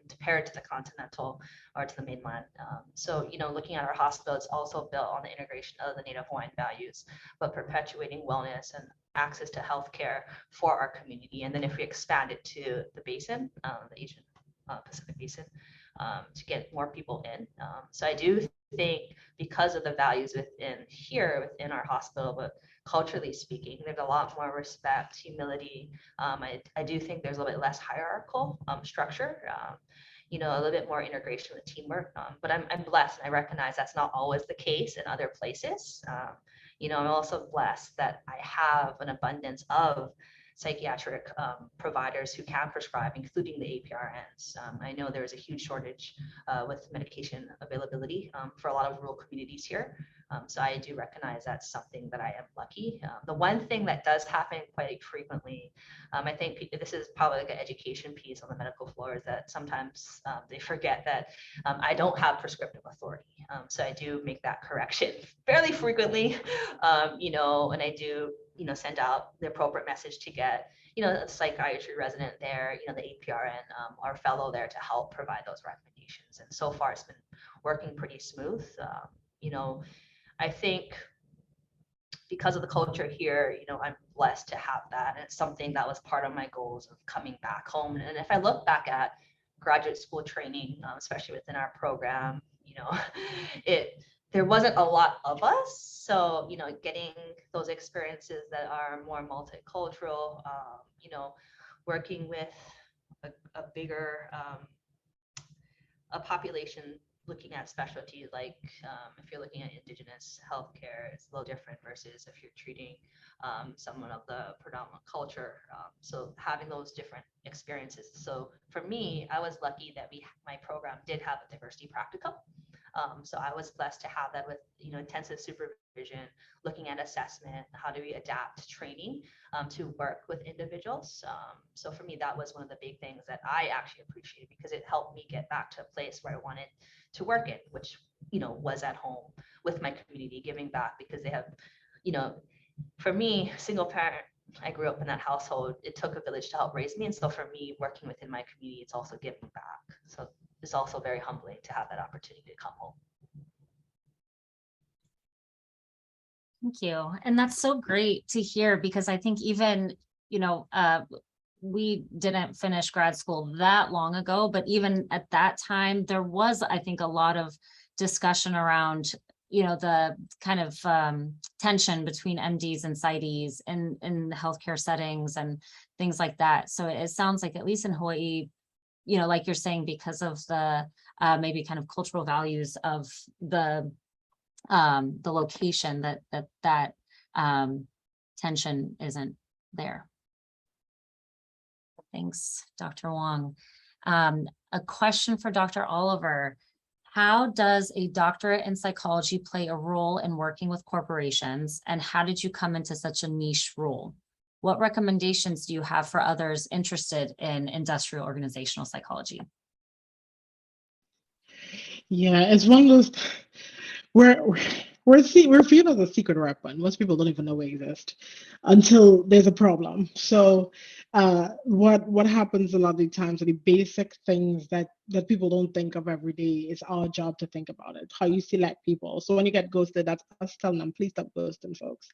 compared to the continental or to the mainland. So, looking at our hospital, it's also built on the integration of the Native Hawaiian values, but perpetuating wellness and access to healthcare for our community. And then if we expand it to the basin, the Asian Pacific Basin, to get more people in. So I do think because of the values within our hospital, but culturally speaking, there's a lot more respect, humility. I do think there's a little bit less hierarchical structure, a little bit more integration with teamwork. But I'm blessed, and I recognize that's not always the case in other places. I'm also blessed that I have an abundance of psychiatric providers who can prescribe, including the APRNs. I know there is a huge shortage with medication availability for a lot of rural communities here. So I do recognize that's something that I am lucky. The one thing that does happen quite frequently, I think this is probably like an education piece on the medical floor, is that sometimes they forget that I don't have prescriptive authority. So I do make that correction fairly frequently, and I do send out the appropriate message to get, a psychiatry resident there, the APRN, our fellow there to help provide those recommendations. And so far it's been working pretty smooth. I think because of the culture here, I'm blessed to have that. And it's something that was part of my goals of coming back home. And if I look back at graduate school training, especially within our program, there wasn't a lot of us. So, getting those experiences that are more multicultural, working with a bigger a population, looking at specialties like if you're looking at indigenous healthcare, it's a little different versus if you're treating someone of the predominant culture. So having those different experiences. So for me, I was lucky that my program did have a diversity practicum. So I was blessed to have that with intensive supervision, looking at assessment, how do we adapt training to work with individuals. So for me, that was one of the big things that I actually appreciated, because it helped me get back to a place where I wanted to work in, which was at home with my community, giving back, because they have, for me, single parent, I grew up in that household. It took a village to help raise me. And so for me, working within my community, it's also giving back. So it's also very humbling to have that opportunity to come home. Thank you. And that's so great to hear, because I think even, we didn't finish grad school that long ago, but even at that time, there was, I think, a lot of discussion around, the kind of tension between MDs and Psy.Ds in healthcare settings and things like that. So it sounds like, at least in Hawaii, like you're saying, because of the maybe kind of cultural values of the location, that tension isn't there. Thanks, Dr. Wong. A question for Dr. Oliver. How does a doctorate in psychology play a role in working with corporations, and how did you come into such a niche role? What recommendations do you have for others interested in industrial organizational psychology? Yeah, it's one of those we're viewed as a secret weapon. Most people don't even know we exist until there's a problem. So what happens a lot of the times are the basic things that people don't think of every day. It's our job to think about it. How you select people. So when you get ghosted, that's us telling them, please stop ghosting folks.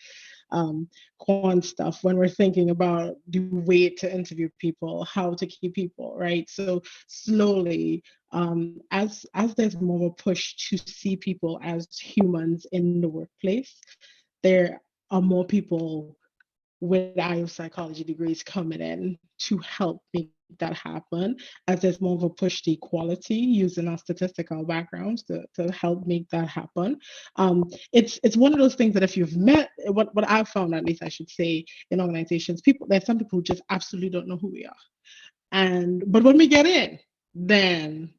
Quant stuff when we're thinking about the way to interview people, how to keep people, right? So slowly, as there's more of a push to see people as humans in the workplace, there are more people with IO psychology degrees coming in to help make that happen, as there's more of a push to equality using our statistical backgrounds to help make that happen. It's one of those things that if you've met, what I've found, at least I should say, in organizations, there's some people who just absolutely don't know who we are. But when we get in, then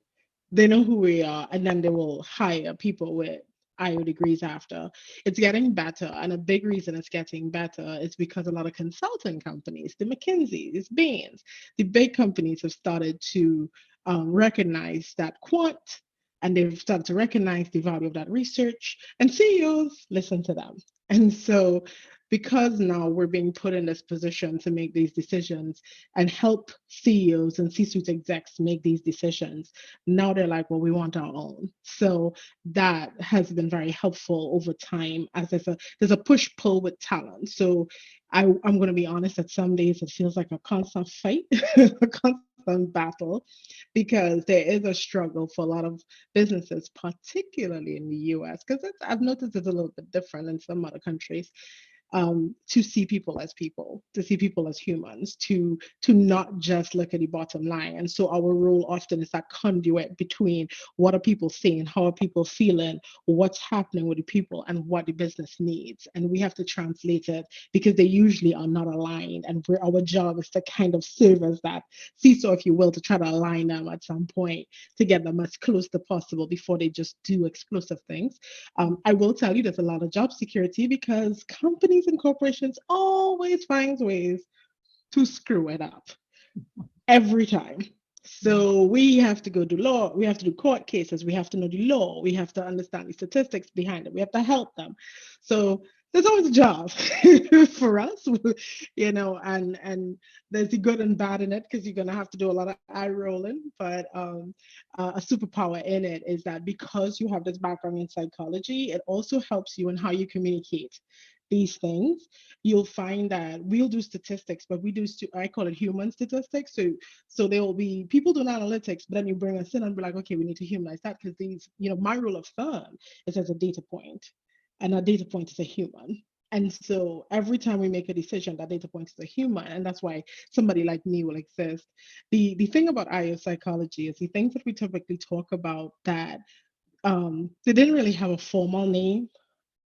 they know who we are, and then they will hire people with IO degrees after. It's getting better, and a big reason it's getting better is because a lot of consulting companies, the McKinseys, Bains, the big companies have started to recognize that quant, and they've started to recognize the value of that research, and CEOs listen to them. And so because now we're being put in this position to make these decisions and help CEOs and C-suite execs make these decisions, now they're like, well, we want our own. So that has been very helpful over time, as there's a push-pull with talent. So I'm going to be honest that some days it feels like a constant fight, a constant battle, because there is a struggle for a lot of businesses, particularly in the US, because I've noticed it's a little bit different in some other countries. To see people as people, to see people as humans, to not just look at the bottom line. And so our role often is that conduit between what are people saying, how are people feeling, what's happening with the people, and what the business needs. And we have to translate it because they usually are not aligned. And our job is to kind of serve as that seesaw, if you will, to try to align them at some point to get them as close to possible before they just do explosive things. I will tell you there's a lot of job security because companies and corporations always finds ways to screw it up every time. So we have to go do law, we have to do court cases, we have to know the law, we have to understand the statistics behind it, we have to help them. So there's always a job for us, and there's the good and bad in it, because you're going to have to do a lot of eye rolling. But a superpower in it is that because you have this background in psychology, it also helps you in how you communicate these things. You'll find that we'll do statistics, but I call it human statistics. So there will be people doing analytics, but then you bring us in and be like, okay, we need to humanize that, because these, my rule of thumb is as a data point, and a data point is a human. And so every time we make a decision, that data point is a human, and that's why somebody like me will exist. The thing about IO psychology is the things that we typically talk about that they didn't really have a formal name,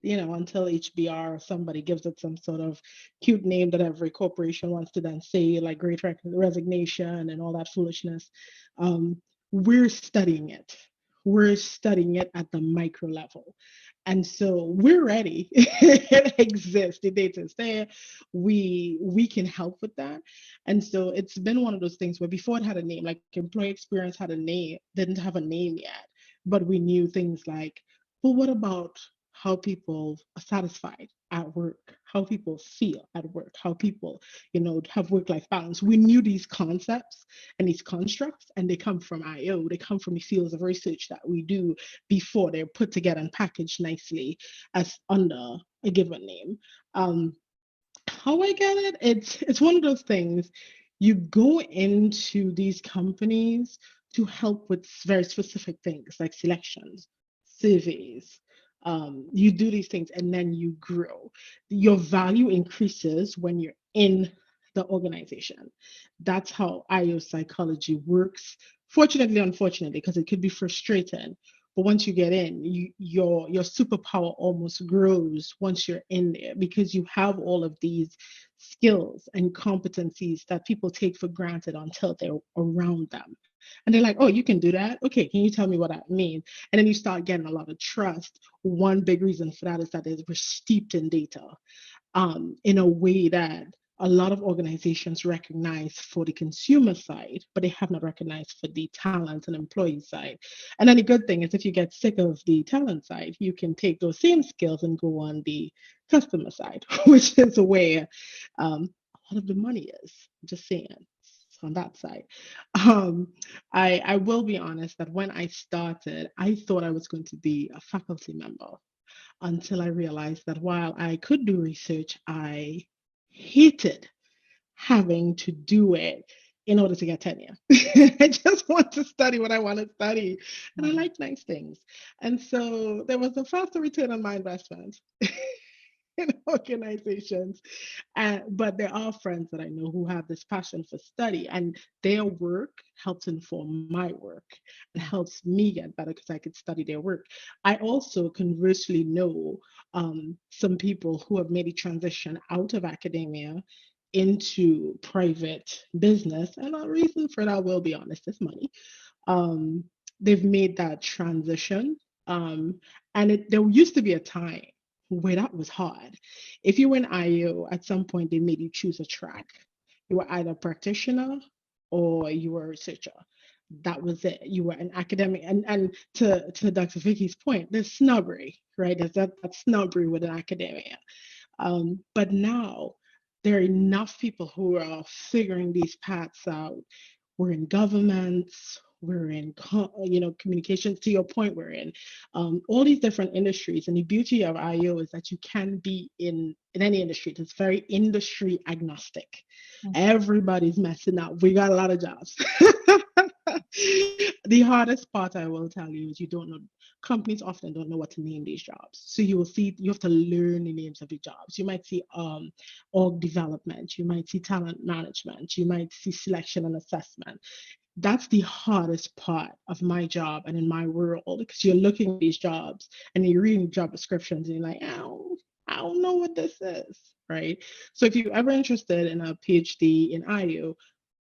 until HBR or somebody gives it some sort of cute name that every corporation wants to then say, like Great Resignation and all that foolishness. We're studying it. We're studying it at the micro level. And so we're ready. It exists. The data is there. We can help with that. And so it's been one of those things where before it had a name, like employee experience had a name, didn't have a name yet, but we knew things like, well, what about how people are satisfied at work, how people feel at work, how people, have work-life balance. We knew these concepts and these constructs, and they come from IO. They come from the fields of research that we do before they're put together and packaged nicely as under a given name. How I get it, it's one of those things. You go into these companies to help with very specific things like selections, surveys. You do these things and then you grow. Your value increases when you're in the organization. That's how IO psychology works. Fortunately, unfortunately, because it could be frustrating. But once you get in, your superpower almost grows once you're in there because you have all of these skills and competencies that people take for granted until they're around them. And they're like, oh, you can do that? Okay, can you tell me what that means? And then you start getting a lot of trust. One big reason for that is that we're steeped in data in a way that a lot of organizations recognize for the consumer side, but they have not recognized for the talent and employee side. And then the good thing is if you get sick of the talent side, you can take those same skills and go on the customer side, which is where a lot of the money is. Just saying. On that side. I will be honest that when I started, I thought I was going to be a faculty member until I realized that while I could do research, I hated having to do it in order to get tenure. I just want to study what I want to study, and I like nice things. And so there was a faster return on my investment in organizations. But there are friends that I know who have this passion for study, and their work helps inform my work and helps me get better because I could study their work. I also conversely know some people who have made a transition out of academia into private business. And a reason for that, we'll be honest, is money. They've made that transition. And there used to be a time where that was hard. If you were in IO, at some point they made you choose a track. You were either a practitioner or you were a researcher. That was it. You were an academic. And to Dr. Vicky's point, there's snobbery, right? There's that snobbery within academia. But now there are enough people who are figuring these paths out. We're in governments, we're in communications. To your point, we're in all these different industries. And the beauty of IO is that you can be in any industry. It's very industry agnostic. Everybody's messing up. We got a lot of jobs. The hardest part, I will tell you, is you don't know. Companies often don't know what to name these jobs. So you have to learn the names of the jobs. You might see org development, you might see talent management, you might see selection and assessment. That's the hardest part of my job and in my world, because you're looking at these jobs and you're reading job descriptions and you're like, I don't know what this is, right? So if you're ever interested in a PhD in IO,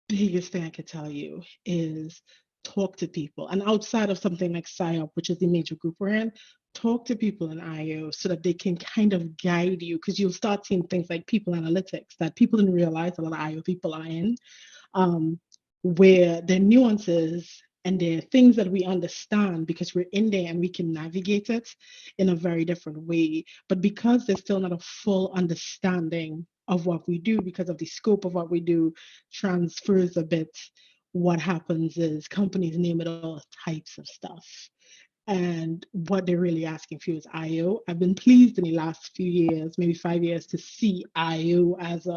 biggest thing I could tell you is talk to people. And outside of something like PsyOp, which is the major group we're in, talk to people in IO so that they can kind of guide you, because you'll start seeing things like people analytics that people didn't realize a lot of IO people are in, where there are nuances and there are things that we understand because we're in there and we can navigate it in a very different way. But because there's still not a full understanding of what we do, because of the scope of what we do transfers a bit, what happens is companies name it all types of stuff. And what they're really asking for is IO. I've been pleased in the last few years, maybe 5 years, to see IO as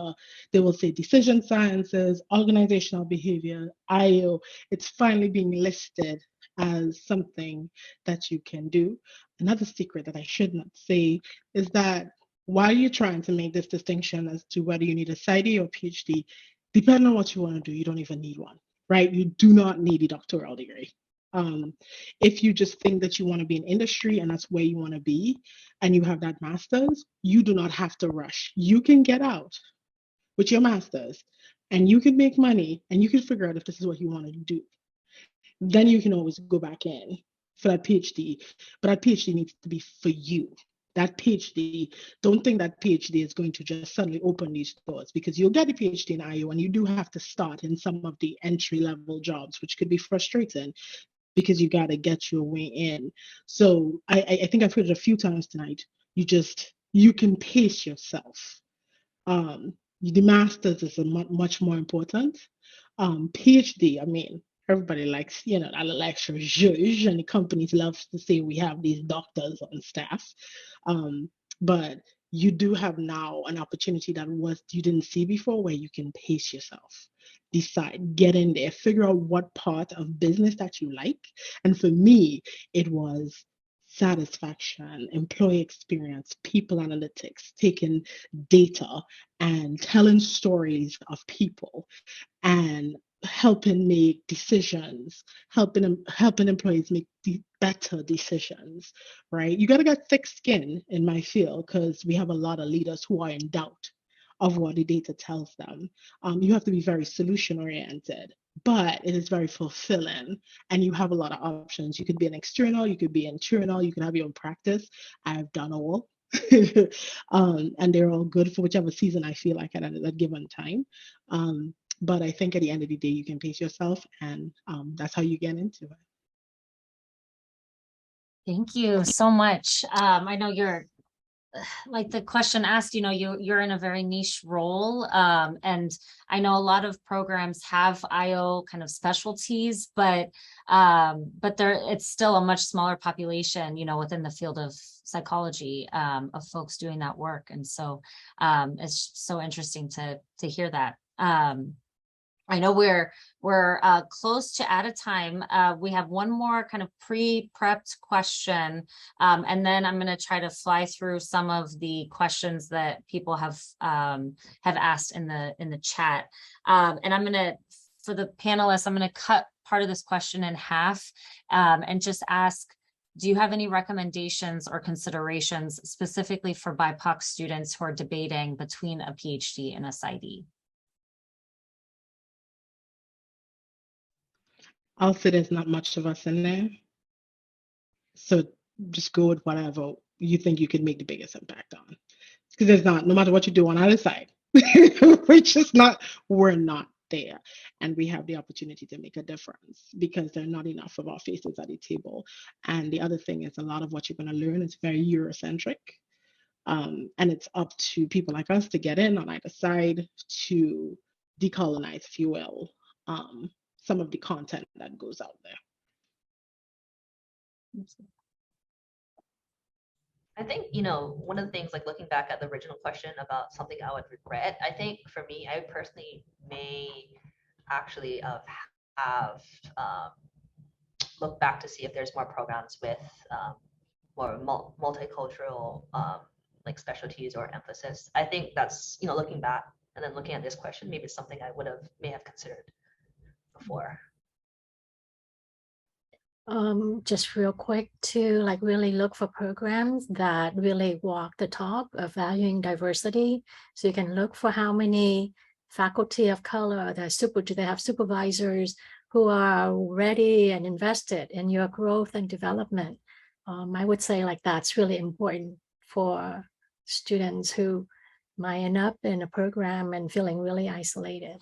they will say decision sciences, organizational behavior, IO. It's finally being listed as something that you can do. Another secret that I should not say is that while you're trying to make this distinction as to whether you need a Psy.D or PhD, depending on what you want to do, you don't even need one, right? You do not need a doctoral degree. If you just think that you want to be in industry and that's where you want to be, and you have that master's, you do not have to rush. You can get out with your master's and you can make money and you can figure out if this is what you want to do. Then you can always go back in for that PhD, but that PhD needs to be for you. That PhD, don't think that PhD is going to just suddenly open these doors, because you'll get a PhD in IO and you do have to start in some of the entry-level jobs, which could be frustrating because you got to get your way in. So I think I've heard it a few times tonight. You can pace yourself. The master's is much more important. PhD, I mean, everybody likes, that lecture zhuzh, and the companies love to say we have these doctors on staff. But you do have now an opportunity that you didn't see before, where you can pace yourself, decide, get in there, figure out what part of business that you like. And for me, it was satisfaction, employee experience, people analytics, taking data and telling stories of people and helping make decisions, helping employees make better decisions, right? You got to get thick skin in my field, because we have a lot of leaders who are in doubt of what the data tells them. You have to be very solution oriented, but it is very fulfilling, and you have a lot of options. You could be an external, you could be internal, you can have your own practice. I've done all. And they're all good for whichever season I feel like at a given time. But I think at the end of the day, you can pace yourself, and that's how you get into it. Thank you so much. I know you're, like the question asked, you're in a very niche role. And I know a lot of programs have IO kind of specialties, but it's still a much smaller population, within the field of psychology, of folks doing that work. And so it's so interesting to hear that. I know we're close to out of time. We have one more kind of pre-prepped question, and then I'm going to try to fly through some of the questions that people have asked in the chat. And I'm going to, for the panelists, I'm going to cut part of this question in half, and just ask, do you have any recommendations or considerations specifically for BIPOC students who are debating between a PhD and a Psy.D? I'll say there's not much of us in there. So just go with whatever you think you could make the biggest impact on. Because there's not, no matter what you do on either side, we're not there. And we have the opportunity to make a difference, because there are not enough of our faces at the table. And the other thing is, a lot of what you're going to learn is very Eurocentric. And it's up to people like us to get in on either side to decolonize, if you will, some of the content that goes out there. I think, one of the things, like looking back at the original question about something I would regret, I think for me, I personally may actually have looked back to see if there's more programs with more multicultural like specialties or emphasis. I think that's, looking back and then looking at this question, maybe it's something I may have considered before. Just real quick to really look for programs that really walk the talk of valuing diversity. So you can look for how many faculty of color do they have supervisors who are ready and invested in your growth and development. I would say that's really important for students who might end up in a program and feeling really isolated.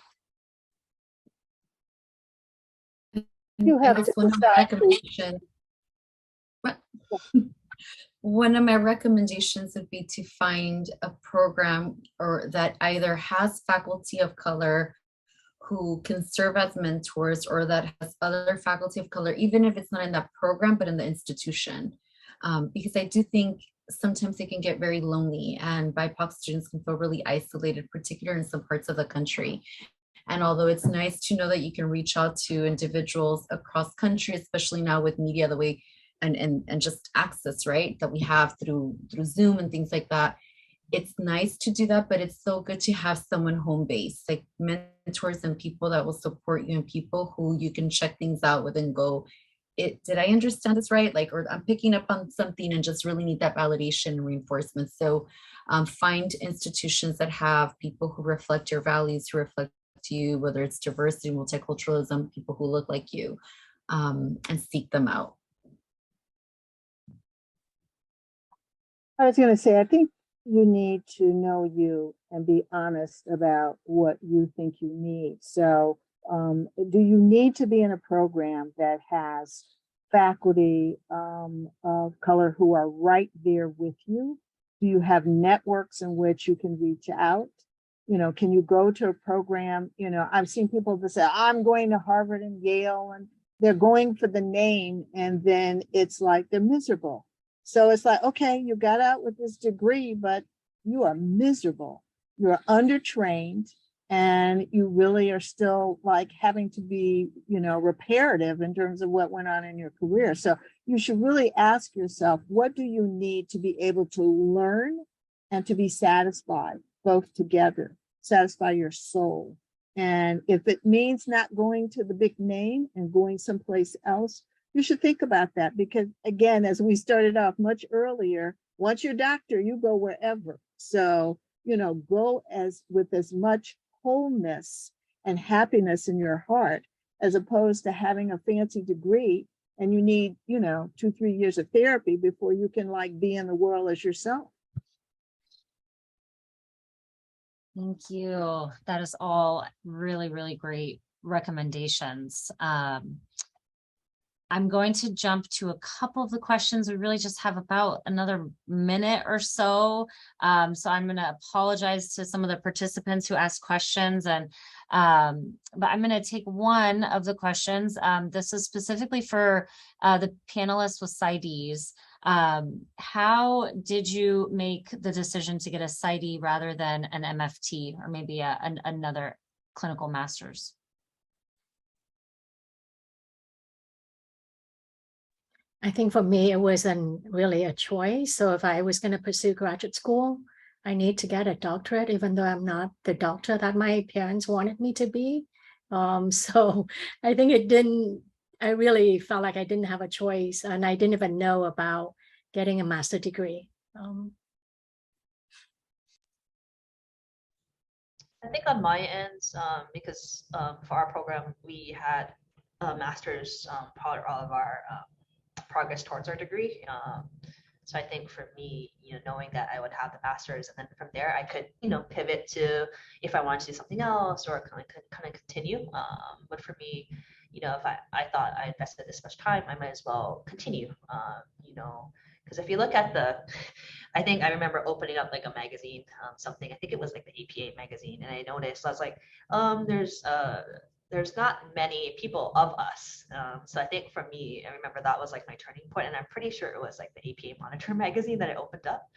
You have to decide. One of my recommendations would be to find a program that either has faculty of color who can serve as mentors, or that has other faculty of color, even if it's not in that program, but in the institution. Because I do think sometimes they can get very lonely, and BIPOC students can feel really isolated, particularly in some parts of the country. And although it's nice to know that you can reach out to individuals across country, especially now with media the way and just access, right, that we have through Zoom and things like that, it's nice to do that, but it's so good to have someone home base, like mentors and people that will support you, and people who you can check things out with and go, did I understand this right? Or I'm picking up on something and just really need that validation and reinforcement. So find institutions that have people who reflect your values, who reflect to you, whether it's diversity, multiculturalism, people who look like you, and seek them out. I was going to say, I think you need to know you and be honest about what you think you need. So do you need to be in a program that has faculty of color who are right there with you? Do you have networks in which you can reach out? Can you go to a program? I've seen people that say, I'm going to Harvard and Yale, and they're going for the name, and then it's like they're miserable. So it's like, okay, you got out with this degree, but you are miserable. You're undertrained, and you really are still like having to be, reparative in terms of what went on in your career. So you should really ask yourself, what do you need to be able to learn and to be satisfied, both together, satisfy your soul. And if it means not going to the big name and going someplace else, you should think about that, because again, as we started off much earlier, once you're a doctor, you go wherever. So, go with as much wholeness and happiness in your heart, as opposed to having a fancy degree and you need, 2-3 years of therapy before you can be in the world as yourself. Thank you. That is all really, really great recommendations. I'm going to jump to a couple of the questions. We really just have about another minute or so. So I'm going to apologize to some of the participants who asked questions, but I'm going to take one of the questions. This is specifically for the panelists with Psy.Ds. How did you make the decision to get a Psy.D rather than an MFT or maybe another clinical master's? I think for me, it wasn't really a choice. So if I was going to pursue graduate school, I need to get a doctorate, even though I'm not the doctor that my parents wanted me to be. So I think I really felt like I didn't have a choice, and I didn't even know about getting a master's degree. I think on my end, because for our program, we had a master's part of our progress towards our degree. So I think for me, knowing that I would have the master's, and then from there I could, pivot to if I wanted to do something else or kind of continue. But for me, if I thought I invested this much time, I might as well continue. Because if you look at I think I remember opening up a magazine, something, I think it was the APA magazine, and I noticed, I was like, there's not many people of us. So I think for me, I remember that was my turning point, and I'm pretty sure it was the APA Monitor magazine that I opened up,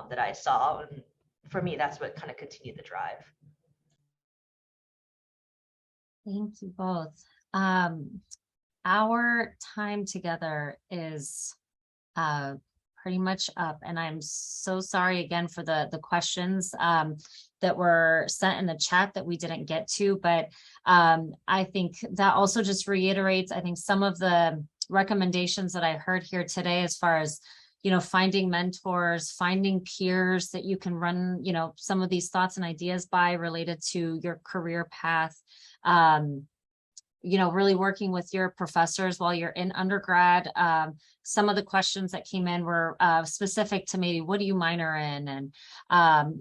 that I saw, and for me, that's what kind of continued the drive. Thank you both. Our time together is pretty much up, and I'm so sorry again for the questions that were sent in the chat that we didn't get to, but I think that also just reiterates, I think, some of the recommendations that I heard here today, as far as finding mentors, finding peers that you can run some of these thoughts and ideas by related to your career path. Really working with your professors while you're in undergrad. Some of the questions that came in were specific to maybe what do you minor in, and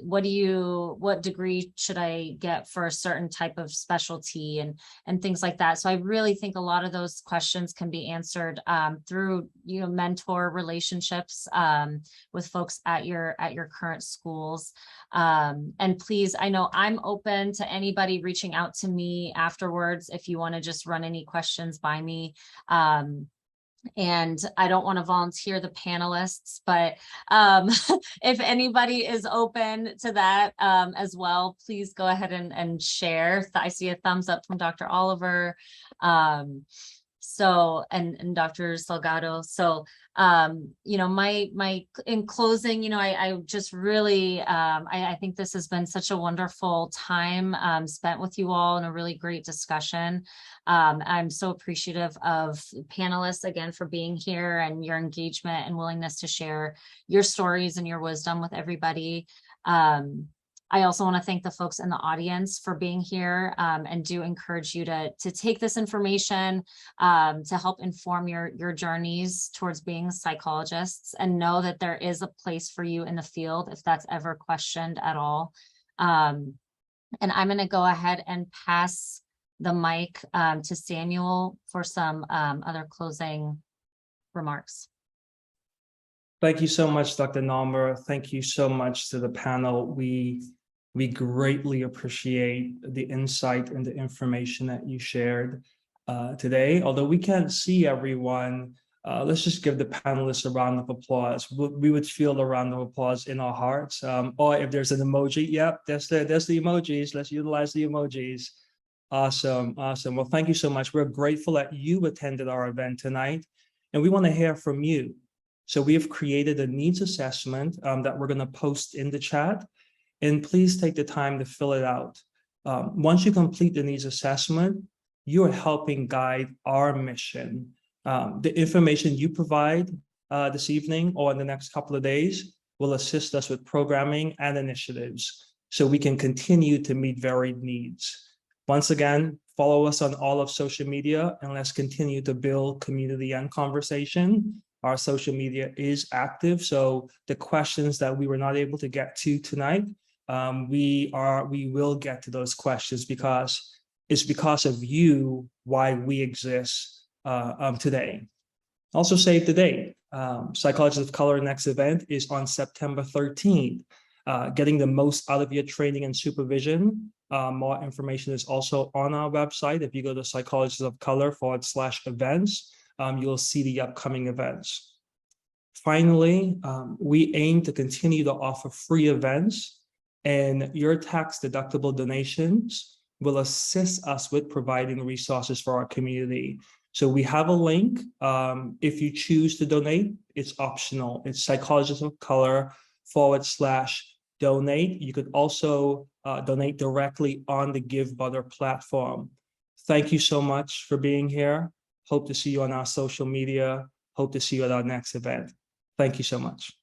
what degree should I get for a certain type of specialty, and things like that. So I really think a lot of those questions can be answered through mentor relationships with folks at your current schools. And please, I know I'm open to anybody reaching out to me afterwards if you want to just run any questions by me. And I don't want to volunteer the panelists, but if anybody is open to that as well, please go ahead and share. I see a thumbs up from Dr. Oliver. So, and Dr. Salgado. So, my in closing, I just really, I think this has been such a wonderful time spent with you all, and a really great discussion. I'm so appreciative of panelists again for being here, and your engagement and willingness to share your stories and your wisdom with everybody. I also want to thank the folks in the audience for being here, and do encourage you to take this information to help inform your journeys towards being psychologists, and know that there is a place for you in the field if that's ever questioned at all. And I'm going to go ahead and pass the mic to Samuel for some other closing remarks. Thank you so much, Dr. Nalmer. Thank you so much to the panel. We greatly appreciate the insight and the information that you shared today. Although we can't see everyone, Let's just give the panelists a round of applause. We would feel a round of applause in our hearts. Or if there's an emoji, yep, there's the emojis. Let's utilize the emojis. Awesome, awesome. Well, thank you so much. We're grateful that you attended our event tonight, and we want to hear from you. So we have created a needs assessment that we're going to post in the chat, and please take the time to fill it out. Once you complete the needs assessment, you are helping guide our mission. The information you provide this evening or in the next couple of days will assist us with programming and initiatives so we can continue to meet varied needs. Once again, follow us on all of social media and let's continue to build community and conversation. Our social media is active, so the questions that we were not able to get to tonight, we will get to those questions because it's because of you why we exist today. Also save the date. Psychologists of Color next event is on September 13th. Getting the most out of your training and supervision. More information is also on our website. If you go to Psychologists of Color /events, you'll see the upcoming events. Finally, we aim to continue to offer free events, and your tax-deductible donations will assist us with providing resources for our community. So we have a link. If you choose to donate, it's optional. It's Psychologists of Color /donate. You could also donate directly on the Give Butter platform. Thank you so much for being here. Hope to see you on our social media. Hope to see you at our next event. Thank you so much.